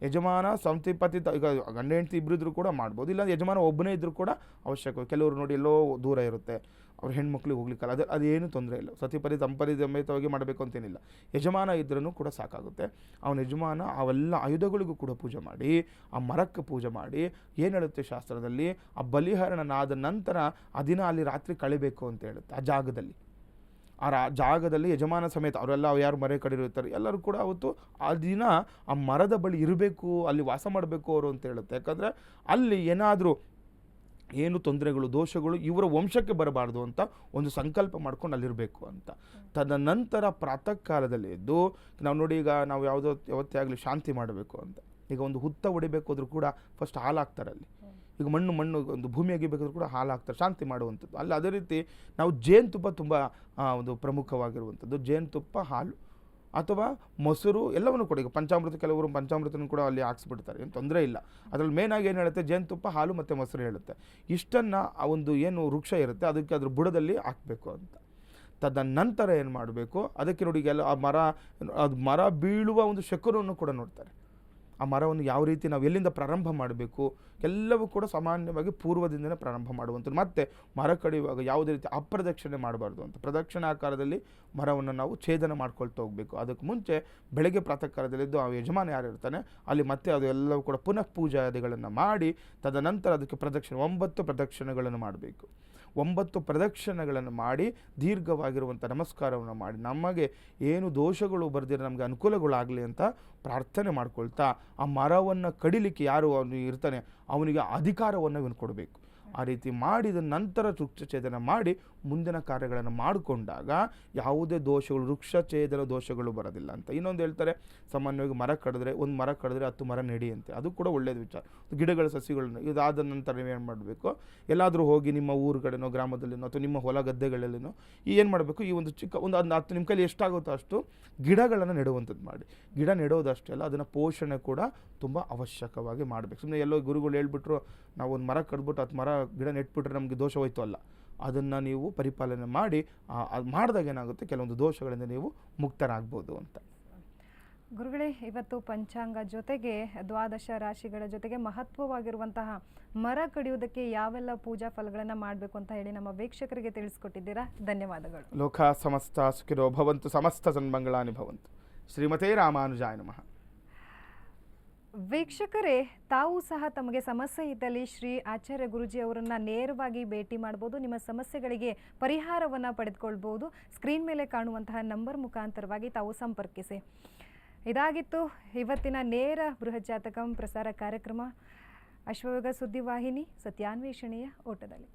Speaker 2: ಯಜಮಾನ ಸಂತಿಪತಿ, ಈಗ ಗಂಡ ಹೆಂಡತಿ ಇಬ್ಬರಿದ್ರು ಕೂಡ ಮಾಡ್ಬೋದು, ಇಲ್ಲ ಯಜಮಾನ ಒಬ್ಬನೇ ಇದ್ದರೂ ಕೂಡ ಅವಶ್ಯಕ. ಕೆಲವರು ನೋಡಿ ಎಲ್ಲೋ ದೂರ ಇರುತ್ತೆ, ಅವ್ರ ಹೆಣ್ಮಕ್ಳಿಗೆ ಹೋಗ್ಲಿಕ್ಕಲ್ಲ, ಅದೇನು ತೊಂದರೆ ಇಲ್ಲ. ಸತಿಪರಿ ಸಮೇತವಾಗಿ ಮಾಡಬೇಕು ಅಂತೇನಿಲ್ಲ. ಯಜಮಾನ ಇದ್ರೂ ಕೂಡ ಸಾಕಾಗುತ್ತೆ. ಅವನ ಯಜಮಾನ ಅವೆಲ್ಲ ಆಯುಧಗಳಿಗೂ ಕೂಡ ಪೂಜೆ ಮಾಡಿ, ಆ ಮರಕ್ಕೆ ಪೂಜೆ ಮಾಡಿ, ಏನು ಹೇಳುತ್ತೆ ಶಾಸ್ತ್ರದಲ್ಲಿ, ಆ ಬಲಿಹರಣನಾದ ನಂತರ ಆ ದಿನ ಅಲ್ಲಿ ರಾತ್ರಿ ಕಳಿಬೇಕು ಅಂತ ಹೇಳುತ್ತೆ. ಆ ಜಾಗದಲ್ಲಿ ಯಜಮಾನ ಸಮೇತ ಅವರೆಲ್ಲ ಯಾರು ಮರೆ ಕಡಿರುತ್ತಾರೆ ಎಲ್ಲರೂ ಕೂಡ ಅವತ್ತು ಆ ದಿನ ಆ ಮರದ ಬಳಿ ಇರಬೇಕು, ಅಲ್ಲಿ ವಾಸ ಮಾಡಬೇಕು ಅವರು ಅಂತ ಹೇಳುತ್ತೆ. ಯಾಕಂದರೆ ಅಲ್ಲಿ ಏನಾದರೂ ಏನು ತೊಂದರೆಗಳು, ದೋಷಗಳು ಇವರ ವಂಶಕ್ಕೆ ಬರಬಾರ್ದು ಅಂತ ಒಂದು ಸಂಕಲ್ಪ ಮಾಡ್ಕೊಂಡು ಅಲ್ಲಿರಬೇಕು ಅಂತ. ತದನಂತರ ಪ್ರಾತಃ ಕಾಲದಲ್ಲಿ ಎದ್ದು ನಾವು ನೋಡಿ, ಈಗ ನಾವು ಯಾವತ್ತೇ ಆಗಲಿ ಶಾಂತಿ ಮಾಡಬೇಕು ಅಂತ, ಈಗ ಒಂದು ಹುತ್ತ ಹೊಡಿಬೇಕು ಆದರೂ ಕೂಡ ಫಸ್ಟ್ ಹಾಲು ಹಾಕ್ತಾರೆ. ಅಲ್ಲಿ ಈಗ ಮಣ್ಣು ಒಂದು ಭೂಮಿ ಅಗಿಬೇಕಾದ್ರೂ ಕೂಡ ಹಾಲು ಹಾಕ್ತಾರೆ, ಶಾಂತಿ ಮಾಡುವಂಥದ್ದು. ಅಲ್ಲಿ ಅದೇ ರೀತಿ ನಾವು ಜೇನುತುಪ್ಪ ತುಂಬ ಒಂದು ಪ್ರಮುಖವಾಗಿರುವಂಥದ್ದು. ಜೇನುತುಪ್ಪ, ಹಾಲು ಅಥವಾ ಮೊಸರು ಎಲ್ಲವನ್ನು ಕೂಡ, ಈಗ ಪಂಚಾಮೃತ, ಕೆಲವರು ಪಂಚಾಮೃತನೂ ಕೂಡ ಅಲ್ಲಿ ಹಾಕ್ಸ್ಬಿಡ್ತಾರೆ, ಏನು ತೊಂದರೆ ಇಲ್ಲ. ಅದರಲ್ಲಿ ಮೇನಾಗಿ ಏನು ಹೇಳುತ್ತೆ, ಜೇನುತುಪ್ಪ, ಹಾಲು ಮತ್ತು ಮೊಸರು ಹೇಳುತ್ತೆ. ಇಷ್ಟನ್ನು ಆ ಒಂದು ಏನು ವೃಕ್ಷ ಇರುತ್ತೆ ಅದಕ್ಕೆ ಅದ್ರ ಬುಡದಲ್ಲಿ ಹಾಕಬೇಕು ಅಂತ. ತದನಂತರ ಏನು ಮಾಡಬೇಕು, ಅದಕ್ಕೆ ನೋಡಿ ಅದು ಮರ ಬೀಳುವ ಒಂದು ಶಕುನವನ್ನು ಕೂಡ ನೋಡ್ತಾರೆ. ಆ ಮರವನ್ನು ಯಾವ ರೀತಿ ನಾವು ಎಲ್ಲಿಂದ ಪ್ರಾರಂಭ ಮಾಡಬೇಕು ಎಲ್ಲವೂ ಕೂಡ ಸಾಮಾನ್ಯವಾಗಿ ಪೂರ್ವದಿಂದನೇ ಪ್ರಾರಂಭ ಮಾಡುವಂಥದ್ದು. ಮತ್ತು ಮರ ಕಡಿಯುವಾಗ ಯಾವುದೇ ರೀತಿ ಅಪ್ರದಕ್ಷಿಣೆ ಮಾಡಬಾರ್ದು ಅಂತ. ಪ್ರದಕ್ಷಿಣೆ ಆಕಾರದಲ್ಲಿ ಮರವನ್ನು ನಾವು ಛೇದನ ಮಾಡ್ಕೊಳ್ತಾ ಹೋಗಬೇಕು. ಅದಕ್ಕೆ ಮುಂಚೆ ಬೆಳಗ್ಗೆ ಪ್ರಾತಃ ಕಾಲದಲ್ಲಿದ್ದು ಆ ಯಜಮಾನ ಯಾರು ಇರ್ತಾನೆ ಅಲ್ಲಿ ಮತ್ತೆ ಅದು ಎಲ್ಲವೂ ಕೂಡ ಪುನಃ ಪೂಜಾದಿಗಳನ್ನು ಮಾಡಿ, ತದನಂತರ ಅದಕ್ಕೆ 9 ಪ್ರದಕ್ಷಿಣೆಗಳನ್ನು ಮಾಡಬೇಕು. 9 ಪ್ರದಕ್ಷಿಣೆಗಳನ್ನು ಮಾಡಿ ದೀರ್ಘವಾಗಿರುವಂಥ ನಮಸ್ಕಾರವನ್ನು ಮಾಡಿ, ನಮಗೆ ಏನು ದೋಷಗಳು ಬರೆದಿರೋ ನಮಗೆ ಅನುಕೂಲಗಳಾಗಲಿ ಅಂತ ಪ್ರಾರ್ಥನೆ ಮಾಡ್ಕೊಳ್ತಾ, ಆ ಮರವನ್ನು ಕಡಿಲಿಕ್ಕೆ ಯಾರು ಅವನು ಇರ್ತಾನೆ ಅವನಿಗೆ ಅಧಿಕಾರವನ್ನು ಇವನು ಕೊಡಬೇಕು. ಆ ರೀತಿ ಮಾಡಿದ ನಂತರ ವೃಕ್ಷಛೇದನ ಮಾಡಿ ಮುಂದಿನ ಕಾರ್ಯಗಳನ್ನು ಮಾಡಿಕೊಂಡಾಗ ಯಾವುದೇ ದೋಷಗಳು, ವೃಕ್ಷಛೇದನ ದೋಷಗಳು ಬರೋದಿಲ್ಲ ಅಂತ. ಇನ್ನೊಂದು ಹೇಳ್ತಾರೆ, ಸಾಮಾನ್ಯವಾಗಿ ಒಂದು ಮರ ಕಡಿದ್ರೆ 10 ಮರ ನೆಡಿಯಂತೆ. ಅದು ಕೂಡ ಒಳ್ಳೆಯದು ವಿಚಾರ. ಗಿಡಗಳ ಸಸಿಗಳನ್ನ ಇದಾದ ನಂತರ ನೀವೇನು ಮಾಡಬೇಕು, ಎಲ್ಲಾದರೂ ಹೋಗಿ ನಿಮ್ಮ ಊರು ಕಡೆನೋ, ಗ್ರಾಮದಲ್ಲಿನೋ, ಅಥವಾ ನಿಮ್ಮ ಹೊಲ ಗದ್ದೆಗಳಲ್ಲಿನೋ ಏನು ಮಾಡಬೇಕು, ಈ ಒಂದು ಚಿಕ್ಕ ಒಂದು 10 ನಿಮ್ಮ ಕೈಲಿ ಎಷ್ಟಾಗುತ್ತೋ ಅಷ್ಟು ಗಿಡಗಳನ್ನು ನೆಡುವಂಥದ್ದು ಮಾಡಿ. ಗಿಡ ನೆಡೋದಷ್ಟೇ ಅಲ್ಲ, ಅದನ್ನು ಪೋಷಣೆ ಕೂಡ ತುಂಬ ಅವಶ್ಯಕವಾಗಿ ಮಾಡಬೇಕು. ಸುಮ್ಮನೆ ಎಲ್ಲೋ ಗುರುಗಳು ಹೇಳ್ಬಿಟ್ರು ನಾವು ಒಂದು ಮರ ಕಡ್ಬಿಟ್ಟು 10 ಮರ ಗಿಡ ನೆಟ್ಬಿಟ್ರೆ ನಮಗೆ ದೋಷ ಹೋಯ್ತು ಅಲ್ಲ. ಅದನ್ನು ನೀವು ಪರಿಪಾಲನೆ ಮಾಡಿ ಅದು ಮಾಡಿದಾಗ ಏನಾಗುತ್ತೆ, ಕೆಲವೊಂದು ದೋಷಗಳಿಂದ ನೀವು ಮುಕ್ತರಾಗ್ಬೋದು ಅಂತ.
Speaker 1: ಗುರುಗಳೇ, ಇವತ್ತು ಪಂಚಾಂಗ ಜೊತೆಗೆ 12 ರಾಶಿಗಳ ಜೊತೆಗೆ ಮಹತ್ವವಾಗಿರುವಂತಹ ಮರ ಕಡಿಯುವುದಕ್ಕೆ ಯಾವೆಲ್ಲ ಪೂಜಾ ಫಲಗಳನ್ನು ಮಾಡಬೇಕು ಅಂತ ಹೇಳಿ ನಮ್ಮ ವೀಕ್ಷಕರಿಗೆ ತಿಳಿಸ್ಕೊಟ್ಟಿದ್ದೀರಾ. ಧನ್ಯವಾದಗಳು.
Speaker 2: ಲೋಕ ಸಮಸ್ತ ಸುಖಿನೋ ಭವಂತು, ಸಮಸ್ತ ಸನ್ಮಂಗಳಾನಿ ಭವಂತು. ಶ್ರೀಮತೇ ರಾಮಾನುಜಾಯ ನಮಃ.
Speaker 1: ವೀಕ್ಷಕರೇ, ತಾವು ಸಹ ತಮಗೆ ಸಮಸ್ಯೆ ಇದ್ದಲ್ಲಿ ಶ್ರೀ ಆಚಾರ್ಯ ಗುರೂಜಿ ಅವರನ್ನ ನೇರವಾಗಿ ಭೇಟಿ ಮಾಡಬಹುದು. ನಿಮ್ಮ ಸಮಸ್ಯೆಗಳಿಗೆ ಪರಿಹಾರವನ್ನು ಪಡೆದುಕೊಳ್ಬಹುದು. ಸ್ಕ್ರೀನ್ ಮೇಲೆ ಕಾಣುವಂತಹ ನಂಬರ್ ಮುಖಾಂತರವಾಗಿ ತಾವು ಸಂಪರ್ಕಿಸಿ. ಇದಾಗಿತ್ತು ಇವತ್ತಿನ ನೇರ ಬೃಹಜ್ಜಾತಕಂ ಪ್ರಸಾರ ಕಾರ್ಯಕ್ರಮ. ಅಶ್ವಯೋಗ ಸುದ್ದಿವಾಹಿನಿ ಸತ್ಯಾನ್ವೇಷಣೆಯ ಓಟದಲ್ಲಿ.